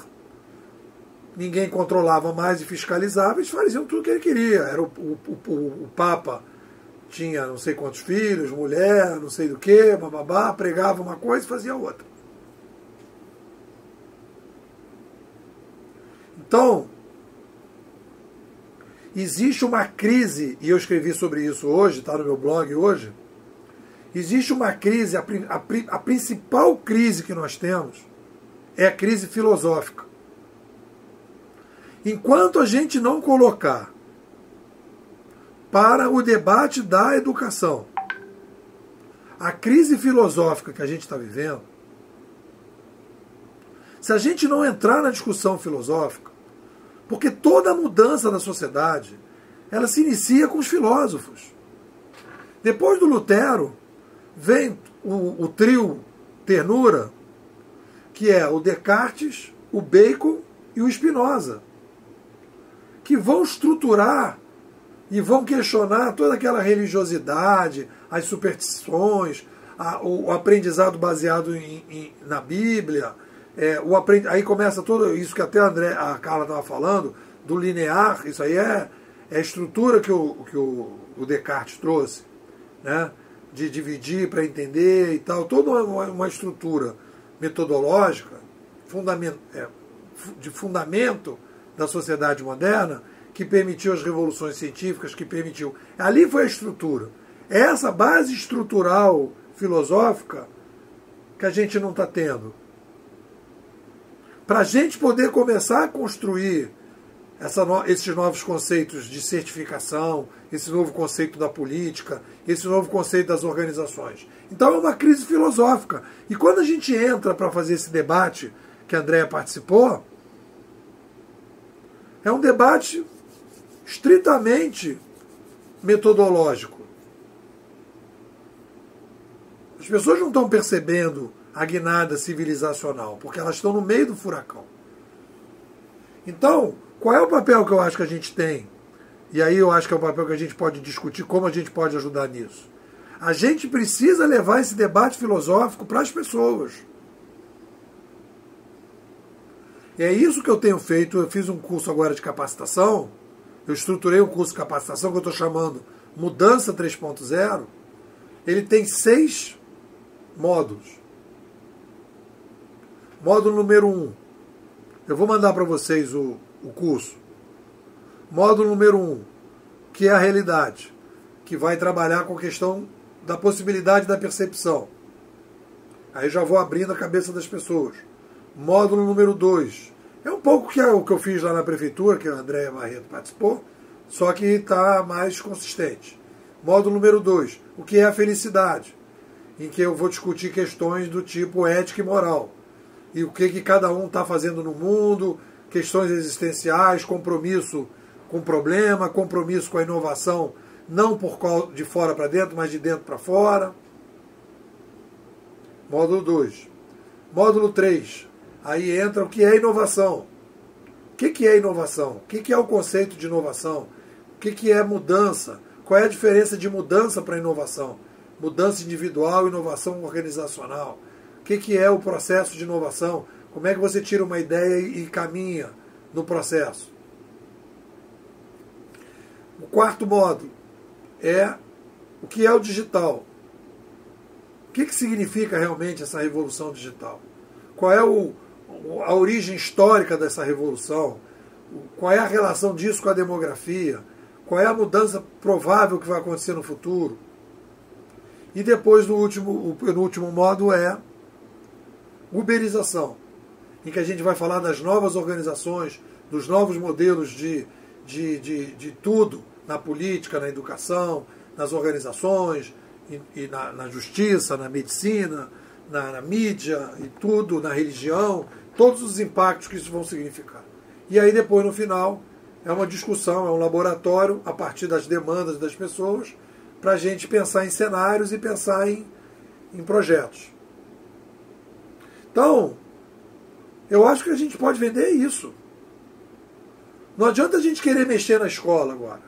ninguém controlava mais e fiscalizava, eles faziam tudo o que ele queria. Era o Papa tinha não sei quantos filhos, mulher, não sei do que, bababá, pregava uma coisa e fazia outra. Então, existe uma crise, e eu escrevi sobre isso hoje, está no meu blog hoje, existe uma crise, a principal crise que nós temos é a crise filosófica. Enquanto a gente não colocar para o debate da educação a crise filosófica que a gente está vivendo, se a gente não entrar na discussão filosófica, porque toda mudança da sociedade ela se inicia com os filósofos. Depois do Lutero, vem o trio ternura, que é o Descartes, o Bacon e o Spinoza, que vão estruturar e vão questionar toda aquela religiosidade, as superstições, o aprendizado baseado na Bíblia, aí começa tudo isso que até a Carla estava falando, do linear. Isso aí é a estrutura que o Descartes trouxe, né? De dividir para entender e tal, toda uma estrutura metodológica de fundamento da sociedade moderna, que permitiu as revoluções científicas, que permitiu. Ali foi a estrutura. É essa base estrutural filosófica que a gente não está tendo. Para a gente poder começar a construir esses novos conceitos de certificação, esse novo conceito da política, esse novo conceito das organizações. Então é uma crise filosófica. E quando a gente entra para fazer esse debate que a Andréa participou, é um debate estritamente metodológico. As pessoas não estão percebendo a guinada civilizacional, porque elas estão no meio do furacão. Então, qual é o papel que eu acho que a gente tem? E aí eu acho que é o papel que a gente pode discutir, como a gente pode ajudar nisso. A gente precisa levar esse debate filosófico para as pessoas. E é isso que eu tenho feito. Eu fiz um curso agora de capacitação, eu estruturei um curso de capacitação que eu estou chamando Mudança 3.0. Ele tem 6 módulos. Módulo número 1. Eu vou mandar para vocês o curso. Módulo número 1, que é a realidade, que vai trabalhar com a questão da possibilidade da percepção. Aí já vou abrindo a cabeça das pessoas. Módulo número 2. É um pouco que é o que eu fiz lá na prefeitura, que a Andréa Barreto participou, só que está mais consistente. Módulo número 2. O que é a felicidade? Em que eu vou discutir questões do tipo ética e moral. E o que cada um está fazendo no mundo, questões existenciais, compromisso com o problema, compromisso com a inovação, não de fora para dentro, mas de dentro para fora. Módulo 2. Módulo 3. Aí entra o que é inovação. O que é inovação? O que é o conceito de inovação? O que é mudança? Qual é a diferença de mudança para inovação? Mudança individual e inovação organizacional. O que é o processo de inovação? Como é que você tira uma ideia e caminha no processo? O 4º módulo é o que é o digital. O que significa realmente essa revolução digital? Qual é a origem histórica dessa revolução? Qual é a relação disso com a demografia? Qual é a mudança provável que vai acontecer no futuro? E depois, o penúltimo módulo é uberização, em que a gente vai falar das novas organizações, dos novos modelos de tudo, na política, na educação, nas organizações, e na justiça, na medicina, na mídia, e tudo, na religião, todos os impactos que isso vão significar. E aí depois, no final, é uma discussão, é um laboratório, a partir das demandas das pessoas, para a gente pensar em cenários e pensar em projetos. Então, eu acho que a gente pode vender isso. Não adianta a gente querer mexer na escola agora.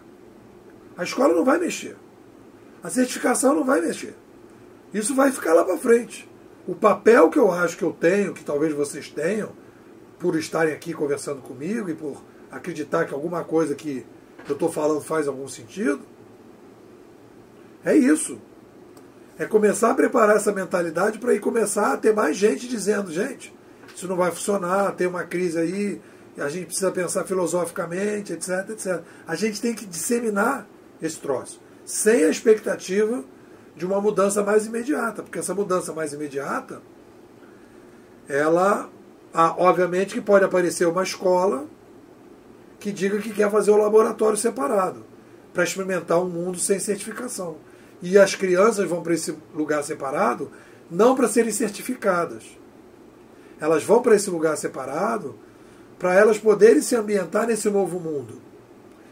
A escola não vai mexer. A certificação não vai mexer. Isso vai ficar lá para frente. O papel que eu acho que eu tenho, que talvez vocês tenham, por estarem aqui conversando comigo e por acreditar que alguma coisa que eu estou falando faz algum sentido, é isso. É começar a preparar essa mentalidade para ir começar a ter mais gente dizendo, gente, isso não vai funcionar, tem uma crise aí, a gente precisa pensar filosoficamente, etc, etc. A gente tem que disseminar esse troço, sem a expectativa de uma mudança mais imediata, porque essa mudança mais imediata, ela, obviamente que pode aparecer uma escola que diga que quer fazer o laboratório separado, para experimentar um mundo sem certificação. E as crianças vão para esse lugar separado não para serem certificadas. Elas vão para esse lugar separado para elas poderem se ambientar nesse novo mundo.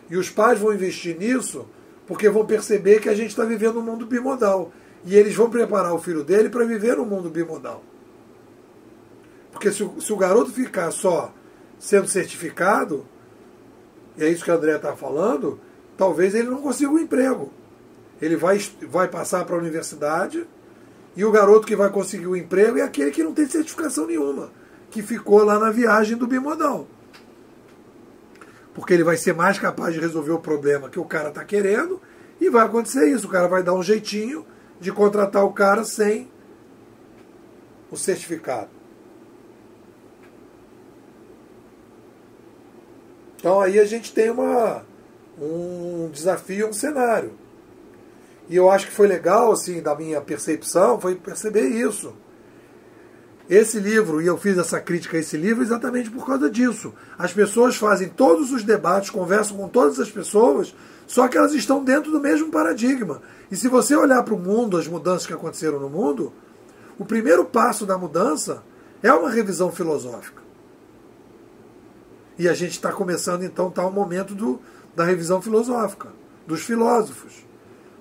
E os pais vão investir nisso porque vão perceber que a gente está vivendo um mundo bimodal. E eles vão preparar o filho dele para viver um mundo bimodal. Porque se o garoto ficar só sendo certificado, e é isso que a Andréa está falando, talvez ele não consiga um emprego. Ele vai passar para a universidade E o garoto que vai conseguir o emprego é aquele que não tem certificação nenhuma, que ficou lá na viagem do bimodal. Porque ele vai ser mais capaz de resolver o problema que o cara está querendo, e vai acontecer isso. O cara vai dar um jeitinho de contratar o cara sem o certificado. Então aí a gente tem um desafio, um cenário. E eu acho que foi legal, assim, da minha percepção, foi perceber isso. Esse livro, e eu fiz essa crítica a esse livro exatamente por causa disso. As pessoas fazem todos os debates, conversam com todas as pessoas, só que elas estão dentro do mesmo paradigma. E se você olhar para o mundo, as mudanças que aconteceram no mundo, o primeiro passo da mudança é uma revisão filosófica. E a gente está começando, então, o momento da revisão filosófica, dos filósofos,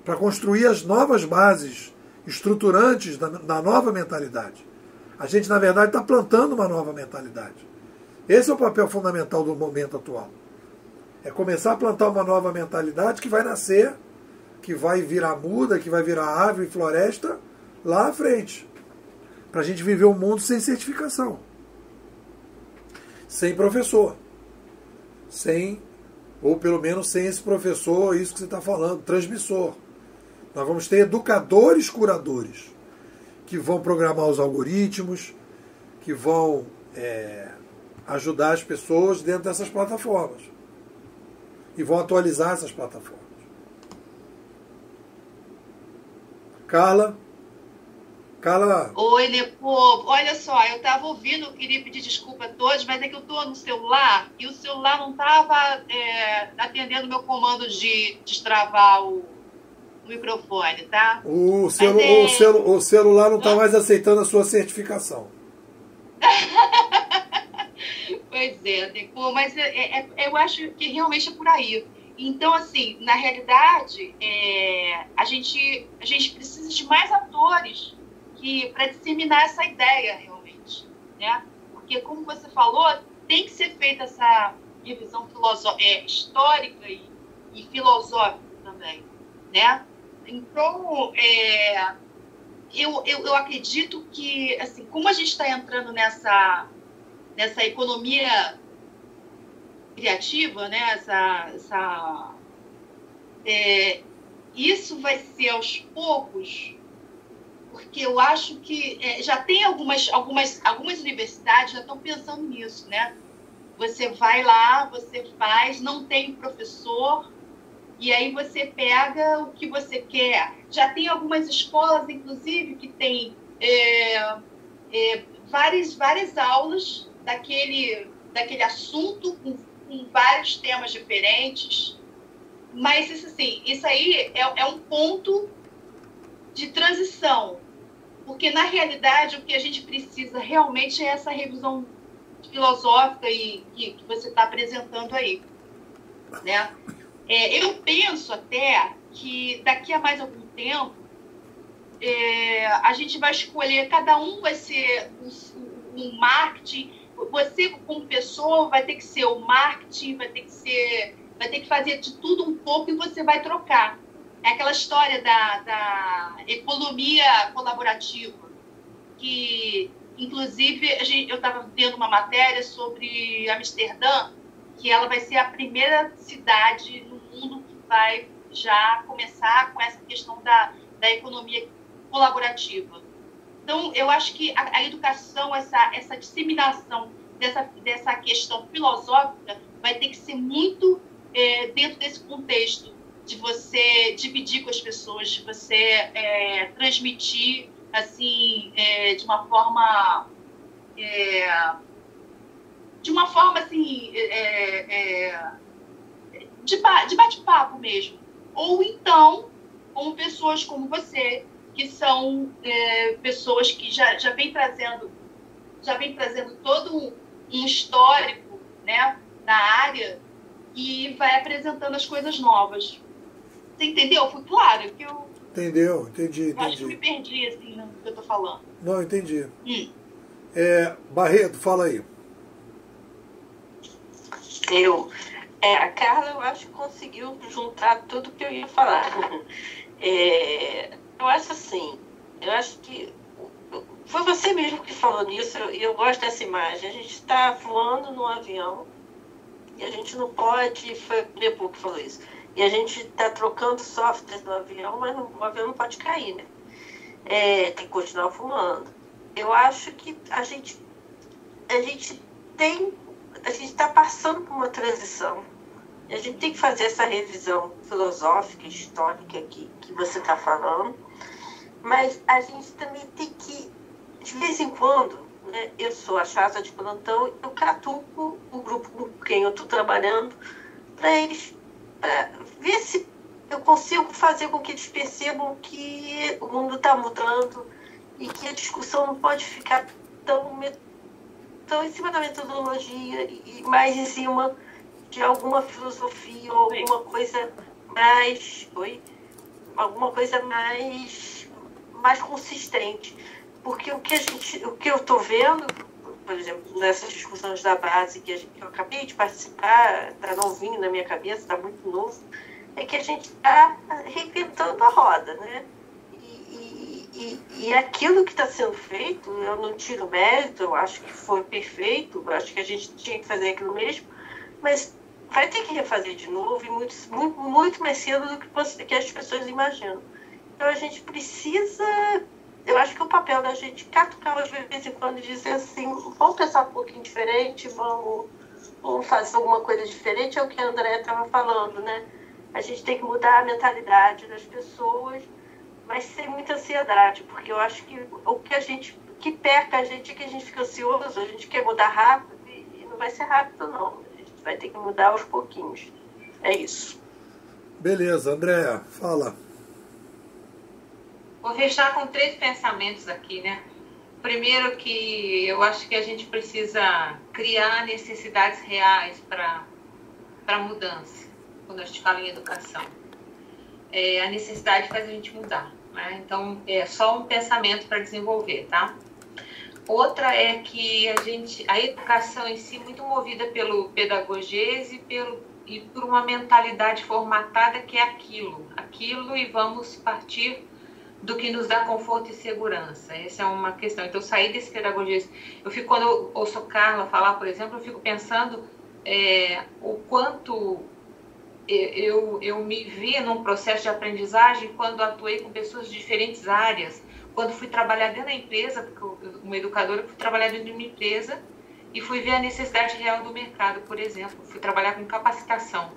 para construir as novas bases estruturantes da nova mentalidade. A gente, na verdade, está plantando uma nova mentalidade. Esse é o papel fundamental do momento atual. É começar a plantar uma nova mentalidade que vai nascer, que vai virar muda, que vai virar árvore e floresta lá à frente. Para a gente viver um mundo sem certificação. Sem professor. Ou pelo menos sem esse professor, isso que você está falando, transmissor. Nós vamos ter educadores curadores, que vão programar os algoritmos, que vão ajudar as pessoas dentro dessas plataformas. E vão atualizar essas plataformas. Carla? Oi, Nepo. Olha só, eu estava ouvindo, eu queria pedir desculpa a todos, mas é que eu estou no celular e o celular não estava atendendo o meu comando de destravar o microfone, tá? O celular não está mais aceitando a sua certificação. Pois é, Nepo, mas eu acho que realmente é por aí. Então, assim, na realidade, a gente precisa de mais atores para disseminar essa ideia, realmente, né? Porque, como você falou, tem que ser feita essa revisão histórica e filosófica também, né? Então, eu acredito que, assim, como a gente está entrando nessa economia criativa, né? Isso vai ser aos poucos, porque eu acho que já tem algumas universidades já estão pensando nisso, né? Você vai lá, você faz, não tem professor, e aí você pega o que você quer. Já tem algumas escolas, inclusive, que tem várias aulas daquele assunto com vários temas diferentes. Mas isso aí é um ponto de transição, porque na realidade o que a gente precisa realmente é essa revisão filosófica que você está apresentando aí, né? Eu penso até que daqui a mais algum tempo a gente vai escolher, cada um vai ser um marketing, você como pessoa vai ter que ser o marketing, vai ter que fazer de tudo um pouco e você vai trocar. É aquela história da economia colaborativa, que, inclusive, eu estava vendo uma matéria sobre Amsterdã, que ela vai ser a primeira cidade no mundo que vai já começar com essa questão da economia colaborativa. Então, eu acho que a educação, essa disseminação dessa questão filosófica vai ter que ser muito dentro desse contexto de você dividir com as pessoas, de você transmitir assim, de uma forma assim, de bate-papo mesmo. Ou então, com pessoas como você, que são pessoas que já vem trazendo todo um histórico, né, na área, e vai apresentando as coisas novas. Você entendeu? Foi claro que eu... Entendeu? Entendi. Acho que eu me perdi, assim, no que eu tô falando. Não, entendi. Barreto, fala aí. A Carla, eu acho que conseguiu juntar tudo que eu ia falar. Eu acho assim, Eu acho que foi você mesmo que falou nisso, e eu gosto dessa imagem. A gente está voando num avião e a gente não pode, foi o Nepo que falou isso, e a gente está trocando software no avião, mas o avião não pode cair, né? Tem que continuar voando. Eu acho que a gente está passando por uma transição. A gente tem que fazer essa revisão filosófica, histórica que você está falando, mas a gente também tem que, de vez em quando, né, eu sou a chata de plantão, eu catuco o grupo com quem eu estou trabalhando para ver se eu consigo fazer com que eles percebam que o mundo está mudando e que a discussão não pode ficar tão em cima da metodologia e mais em cima de alguma filosofia ou alguma coisa mais mais consistente. Porque o que eu estou vendo, por exemplo, nessas discussões da base que eu acabei de participar, está novinho na minha cabeça, está muito novo, é que a gente está reinventando a roda, né? E aquilo que está sendo feito, eu não tiro mérito, eu acho que foi perfeito, eu acho que a gente tinha que fazer aquilo mesmo, mas vai ter que refazer de novo e muito mais cedo do que as pessoas imaginam. Então a gente precisa, eu acho que o papel da gente catucar de vez em quando e dizer assim, vamos pensar um pouquinho diferente, vamos fazer alguma coisa diferente, é o que a Andréa estava falando, né? A gente tem que mudar a mentalidade das pessoas, mas sem muita ansiedade, porque eu acho que o que peca a gente é que a gente fica ansioso, a gente quer mudar rápido e não vai ser rápido não, a gente vai ter que mudar aos pouquinhos. É isso. Beleza, Andréa, fala. Vou fechar com 3 pensamentos aqui, né? Primeiro que eu acho que a gente precisa criar necessidades reais para mudança, quando a gente fala em educação. A necessidade faz a gente mudar, né? Então, é só um pensamento para desenvolver, tá? Outra é que a educação em si, muito movida pelo pedagogese e por uma mentalidade formatada que é aquilo e vamos partir do que nos dá conforto e segurança. Essa é uma questão. Então, sair desse pedagogese. Quando eu ouço Carla falar, por exemplo, eu fico pensando o quanto eu me vi num processo de aprendizagem quando atuei com pessoas de diferentes áreas, quando fui trabalhar dentro da empresa, porque uma educadora, fui trabalhar dentro de uma empresa e fui ver a necessidade real do mercado, por exemplo. Fui trabalhar com capacitação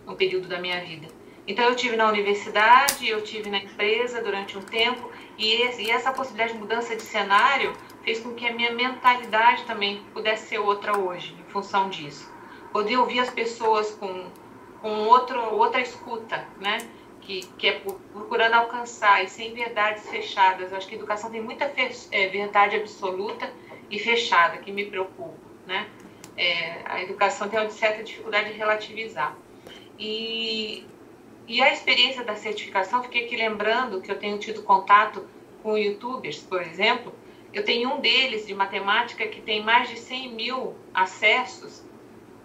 no período da minha vida. Então, eu tive na universidade, eu tive na empresa durante um tempo, e essa possibilidade de mudança de cenário fez com que a minha mentalidade também pudesse ser outra hoje, em função disso. Poder ouvir as pessoas com outra escuta, né? Que é procurando alcançar e sem verdades fechadas. Eu acho que a educação tem muita verdade absoluta e fechada, que me preocupa, né? A educação tem uma certa dificuldade de relativizar. E a experiência da certificação, fiquei aqui lembrando que eu tenho tido contato com youtubers, por exemplo. Eu tenho um deles de matemática que tem mais de 100 mil acessos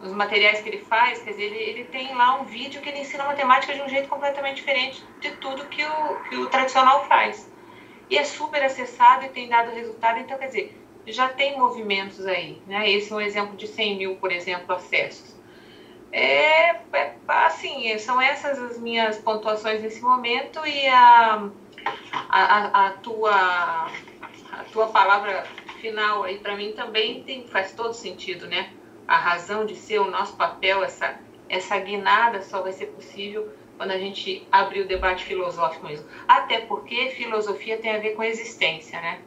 nos materiais que ele faz. Quer dizer, ele tem lá um vídeo que ele ensina matemática de um jeito completamente diferente de tudo que o tradicional faz. E é super acessado e tem dado resultado. Então, quer dizer, já tem movimentos aí, né? Esse é um exemplo de 100 mil, por exemplo, acessos. Assim, são essas as minhas pontuações nesse momento, e a tua palavra final aí para mim também faz todo sentido, né? A razão de ser, o nosso papel, essa guinada só vai ser possível quando a gente abrir o debate filosófico mesmo. Até porque filosofia tem a ver com existência, né?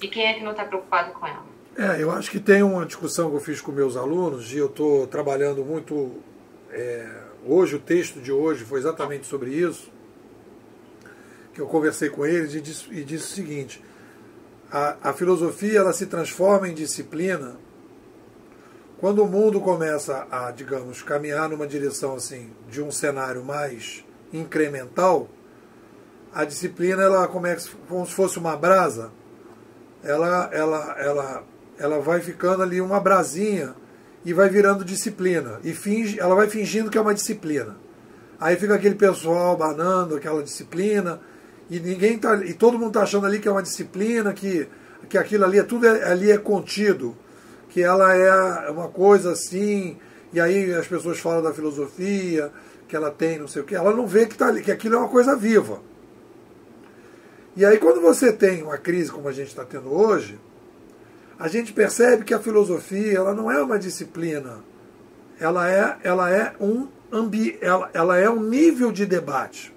E quem é que não está preocupado com ela? Eu acho que tem uma discussão que eu fiz com meus alunos, e eu estou trabalhando muito. Hoje, o texto de hoje foi exatamente sobre isso, que eu conversei com eles e disse o seguinte: a filosofia ela se transforma em disciplina quando o mundo começa a, digamos, caminhar numa direção assim, de um cenário mais incremental. A disciplina ela começa como se fosse uma brasa, ela vai ficando ali uma brasinha e vai virando disciplina, ela vai fingindo que é uma disciplina. Aí fica aquele pessoal banando aquela disciplina, E ninguém tá, e todo mundo está achando ali que é uma disciplina, que aquilo ali tudo ali é contido, que ela é uma coisa assim, e aí as pessoas falam da filosofia, que ela tem não sei o que, ela não vê que, tá ali, que aquilo é uma coisa viva. E aí quando você tem uma crise como a gente está tendo hoje, a gente percebe que a filosofia ela não é uma disciplina, ela é um nível de debate.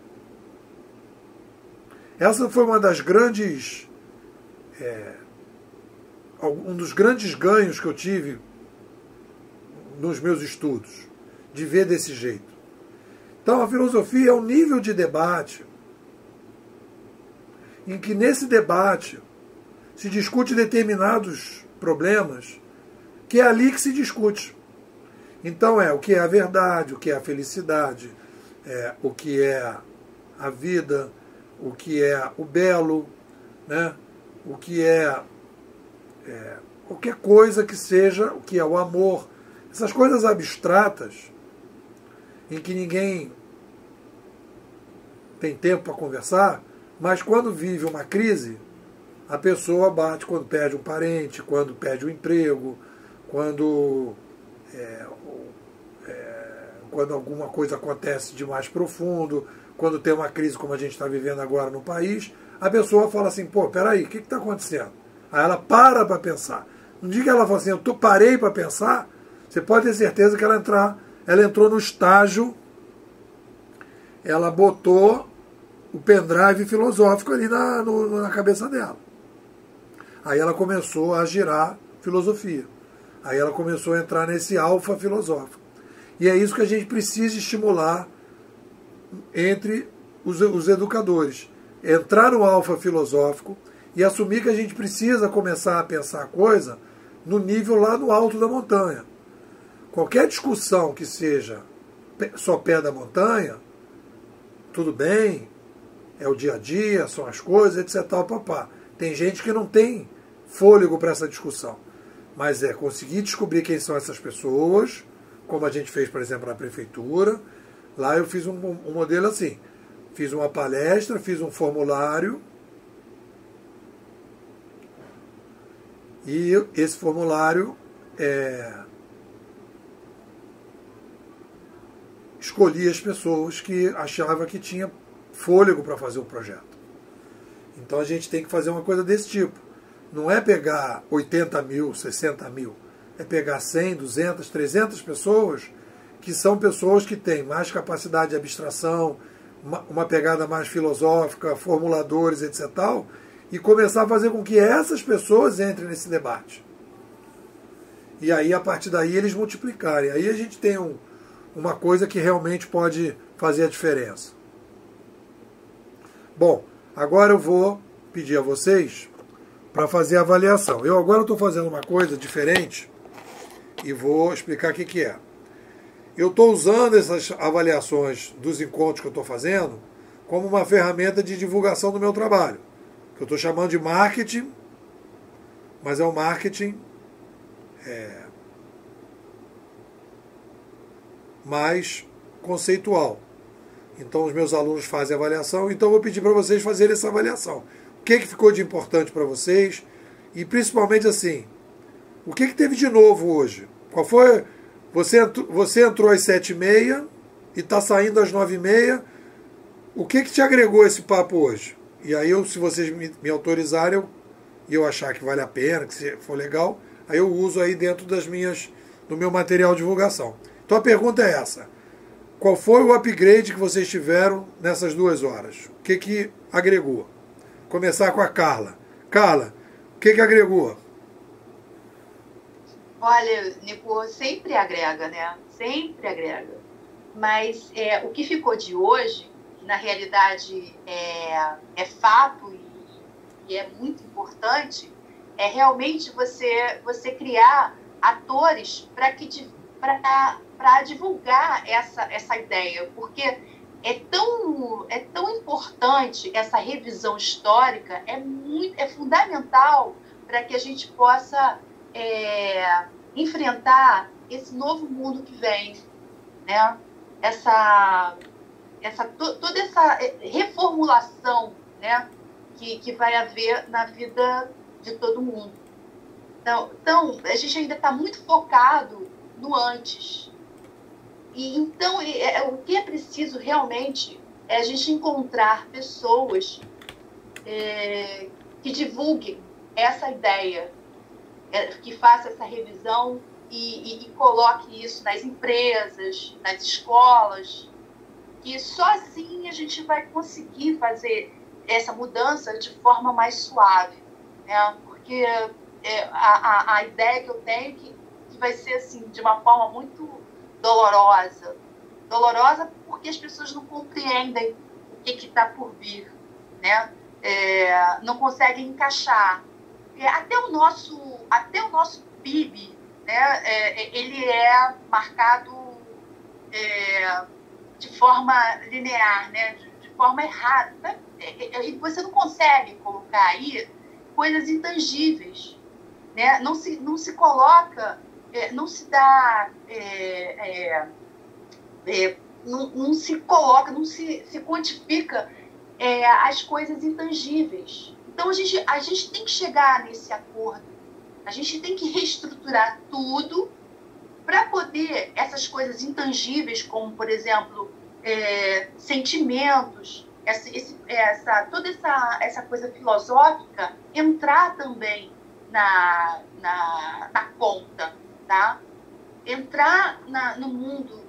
Essa foi uma das grandes um dos grandes ganhos que eu tive nos meus estudos, de ver desse jeito. Então a filosofia é um nível de debate em que nesse debate se discute determinados problemas, que é ali que se discute. Então o que é a verdade, o que é a felicidade, o que é a vida, o que é o belo, né? O que é qualquer coisa que seja, o que é o amor, essas coisas abstratas em que ninguém tem tempo para conversar, mas quando vive uma crise, a pessoa bate quando perde um parente, quando perde um emprego, quando alguma coisa acontece de mais profundo, quando tem uma crise como a gente está vivendo agora no país, a pessoa fala assim, pô, peraí, o que está acontecendo? Aí ela para pensar. No dia que ela fala assim, eu parei para pensar, você pode ter certeza que ela entrou no estágio, ela botou o pendrive filosófico ali na cabeça dela. Aí ela começou a girar filosofia. Aí ela começou a entrar nesse alfa filosófico. E é isso que a gente precisa estimular entre os educadores. Entrar no alfa filosófico e assumir que a gente precisa começar a pensar a coisa no nível lá no alto da montanha. Qualquer discussão que seja só pé da montanha, tudo bem, é o dia a dia, são as coisas, etc. Papá. Tem gente que não tem fôlego para essa discussão. Mas conseguir descobrir quem são essas pessoas, como a gente fez, por exemplo, na prefeitura. Lá eu fiz um modelo assim. Fiz uma palestra, fiz um formulário. E esse formulário escolhi as pessoas que achava que tinha fôlego para fazer o projeto. Então a gente tem que fazer uma coisa desse tipo. Não é pegar 80 mil, 60 mil. É pegar 100, 200, 300 pessoas que são pessoas que têm mais capacidade de abstração, uma pegada mais filosófica, formuladores, etc. E começar a fazer com que essas pessoas entrem nesse debate. E aí, a partir daí, eles multiplicarem. Aí a gente tem uma coisa que realmente pode fazer a diferença. Bom, agora eu vou pedir a vocês para fazer a avaliação. Eu agora estou fazendo uma coisa diferente e vou explicar o que é. Eu estou usando essas avaliações dos encontros que eu estou fazendo como uma ferramenta de divulgação do meu trabalho, que eu estou chamando de marketing, mas é um marketing mais conceitual. Então os meus alunos fazem avaliação, então eu vou pedir para vocês fazerem essa avaliação. O que ficou de importante para vocês? E principalmente assim, o que teve de novo hoje? Qual foi? Você entrou às 7h30 e está saindo às 9h30. O que te agregou esse papo hoje? E aí, se vocês me autorizarem e eu achar que vale a pena, que for legal, aí eu uso aí dentro do meu material de divulgação. Então a pergunta é essa. Qual foi o upgrade que vocês tiveram nessas 2 horas? O que agregou? Começar com a Carla. Carla, o que agregou? Olha, Nico, sempre agrega, né? Sempre agrega. Mas o que ficou de hoje, na realidade é fato e é muito importante, é realmente você criar atores para divulgar essa ideia, porque é tão importante essa revisão histórica, é fundamental para que a gente possa enfrentar esse novo mundo que vem, né? Toda essa reformulação, né, que vai haver na vida de todo mundo. Então a gente ainda está muito focado no antes. E então o que é preciso realmente é a gente encontrar pessoas que divulguem essa ideia, que façam essa revisão e coloque isso nas empresas, nas escolas, que só assim a gente vai conseguir fazer essa mudança de forma mais suave, né? Porque a ideia que eu tenho que vai ser assim, de uma forma muito dolorosa porque as pessoas não compreendem o que está por vir, né? Não conseguem encaixar. Até o nosso PIB, né? Ele é marcado de forma linear, né? De forma errada. Você não consegue colocar aí coisas intangíveis, né? Não se coloca, não se dá, não se coloca, não se quantifica as coisas intangíveis. Então a gente tem que chegar nesse acordo, a gente tem que reestruturar tudo para poder essas coisas intangíveis, como por exemplo sentimentos, toda essa coisa filosófica entrar também na conta, tá? Entrar no mundo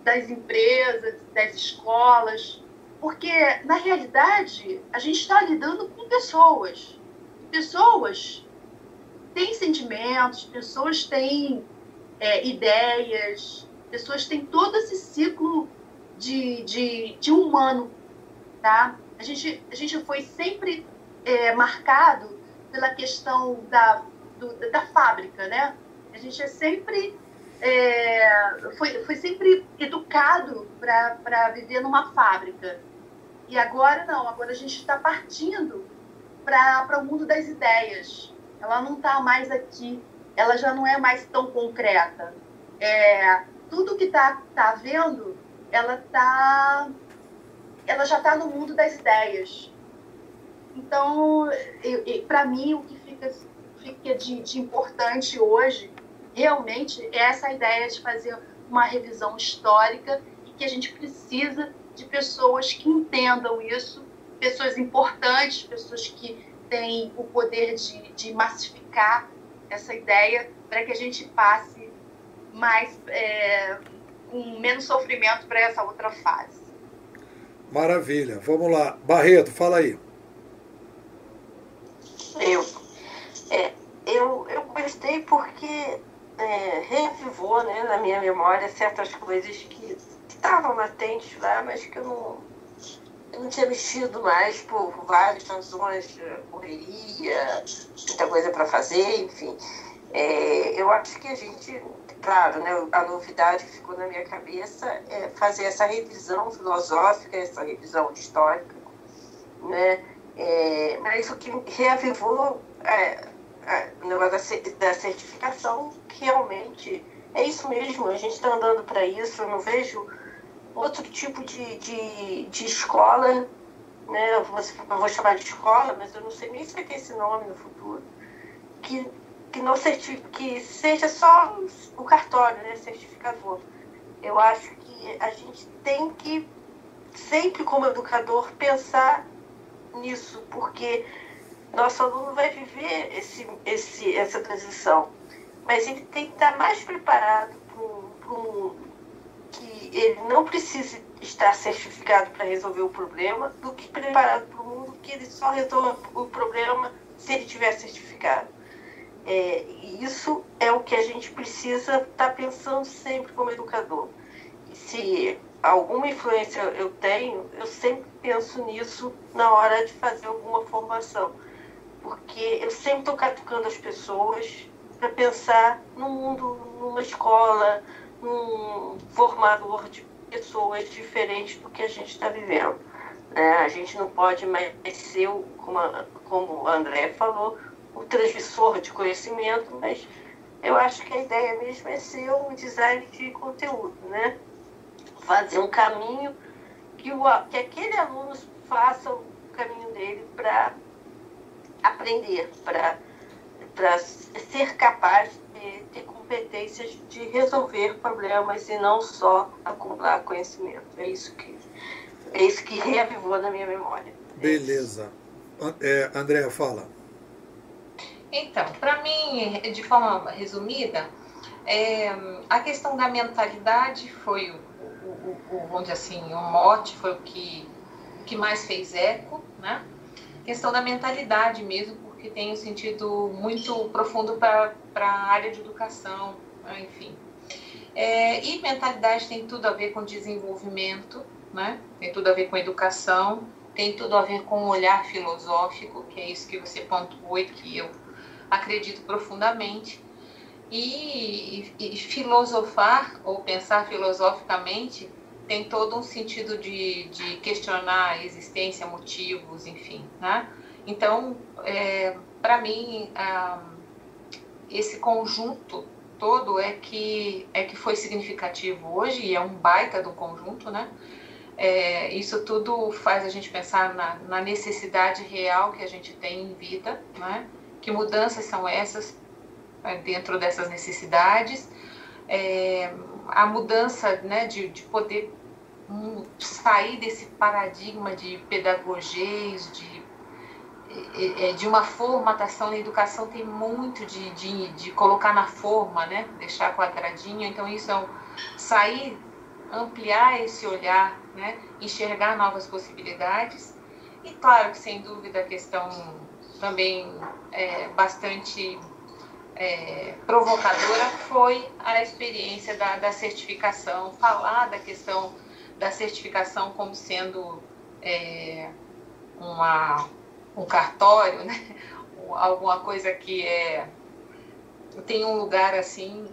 das empresas, das escolas, porque na realidade a gente está lidando com pessoas. Pessoas têm sentimentos, pessoas têm ideias, pessoas têm todo esse ciclo de humano, tá? A gente foi sempre marcado pela questão da fábrica, né? A gente foi sempre educado para viver numa fábrica. E agora não, agora a gente está partindo para o mundo das ideias. Ela não está mais aqui, ela já não é mais tão concreta. Tudo que está havendo, ela já está no mundo das ideias. Então, para mim, o que fica de importante hoje, realmente, é essa ideia de fazer uma revisão histórica e que a gente precisa de pessoas que entendam isso, pessoas importantes, pessoas que têm o poder de massificar essa ideia para que a gente passe mais, com menos sofrimento para essa outra fase. Maravilha. Vamos lá. Barreto, fala aí. Eu gostei porque reavivou, né, na minha memória certas coisas que estavam latentes lá, mas que eu não tinha mexido mais por várias razões, correria, muita coisa para fazer, enfim. Eu acho que a gente, claro, né, a novidade que ficou na minha cabeça é fazer essa revisão filosófica, essa revisão histórica, né? Mas o que reavivou o negócio da certificação, que realmente é isso mesmo, a gente está andando para isso. Eu não vejo outro tipo de escola, né? Eu vou chamar de escola, mas eu não sei nem se vai ter esse nome no futuro, que seja só o cartório, né? Certificador. Eu acho que a gente tem que sempre, como educador, pensar nisso, porque nosso aluno vai viver essa transição, mas ele tem que estar mais preparado para o mundo, que ele não precise estar certificado para resolver o problema, do que preparado para o mundo que ele só resolva o problema se ele tiver certificado. E isso é o que a gente precisa estar pensando sempre como educador. E se alguma influência eu tenho, eu sempre penso nisso na hora de fazer alguma formação, porque eu sempre estou catucando as pessoas para pensar no mundo, numa escola, num formador de pessoas diferentes do que a gente está vivendo, né? A gente não pode mais ser, como o André falou, o transmissor de conhecimento, mas eu acho que a ideia mesmo é ser um design de conteúdo, né? Fazer um caminho que aquele aluno faça o caminho dele para aprender, para ser capaz de ter competências de resolver problemas e não só acumular conhecimento. É isso que reavivou na minha memória. Beleza. Andréa, fala. Então, para mim, de forma resumida, a questão da mentalidade foi vamos dizer assim, o mote, foi o que mais fez eco, né? A questão da mentalidade mesmo, porque tem um sentido muito profundo para a área de educação, né? Enfim. E mentalidade tem tudo a ver com desenvolvimento, né? Tem tudo a ver com educação, tem tudo a ver com o olhar filosófico, que é isso que você pontuou e que eu acredito profundamente. E filosofar ou pensar filosoficamente tem todo um sentido de questionar a existência, motivos, enfim, né? Então, para mim, esse conjunto todo é que foi significativo hoje, e é um baita do conjunto, né? Isso tudo faz a gente pensar na necessidade real que a gente tem em vida, né? Que mudanças são essas dentro dessas necessidades, a mudança, né, de poder sair desse paradigma de pedagogês, de uma formatação. Na educação tem muito de colocar na forma, né, deixar quadradinho. Então isso é sair, ampliar esse olhar, né, enxergar novas possibilidades. E claro que sem dúvida a questão também bastante provocadora foi a experiência da certificação, falar da questão da certificação como sendo um cartório, né? Alguma coisa que tem um lugar assim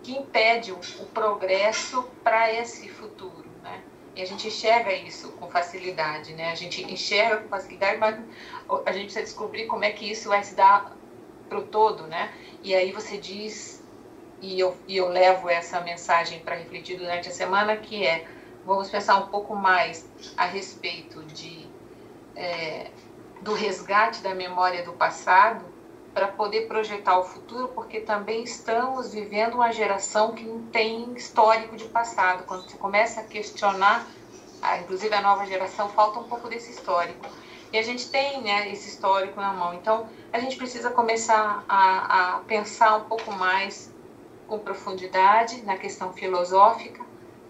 que impede o progresso para esse futuro, né? E a gente enxerga isso com facilidade, né? A gente enxerga com facilidade, mas a gente precisa descobrir como é que isso vai se dar para o todo, né? E aí você diz, e eu levo essa mensagem para refletir durante a semana, que vamos pensar um pouco mais a respeito do resgate da memória do passado para poder projetar o futuro, porque também estamos vivendo uma geração que não tem histórico de passado. Quando você começa a questionar, inclusive a nova geração, falta um pouco desse histórico. E a gente tem, né, esse histórico na mão. Então, a gente precisa começar a pensar um pouco mais com profundidade na questão filosófica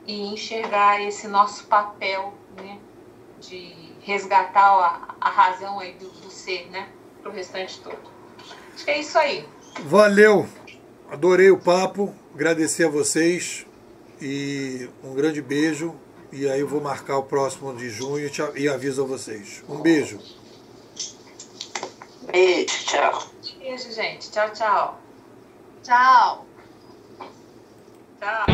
e enxergar esse nosso papel, né, de resgatar a razão aí do ser, né, para o restante todo. Acho que é isso aí. Valeu! Adorei o papo, agradecer a vocês e um grande beijo. E aí eu vou marcar o próximo de junho e aviso a vocês. Um beijo. Beijo, tchau. Beijo, gente. Tchau, tchau. Tchau. Tchau.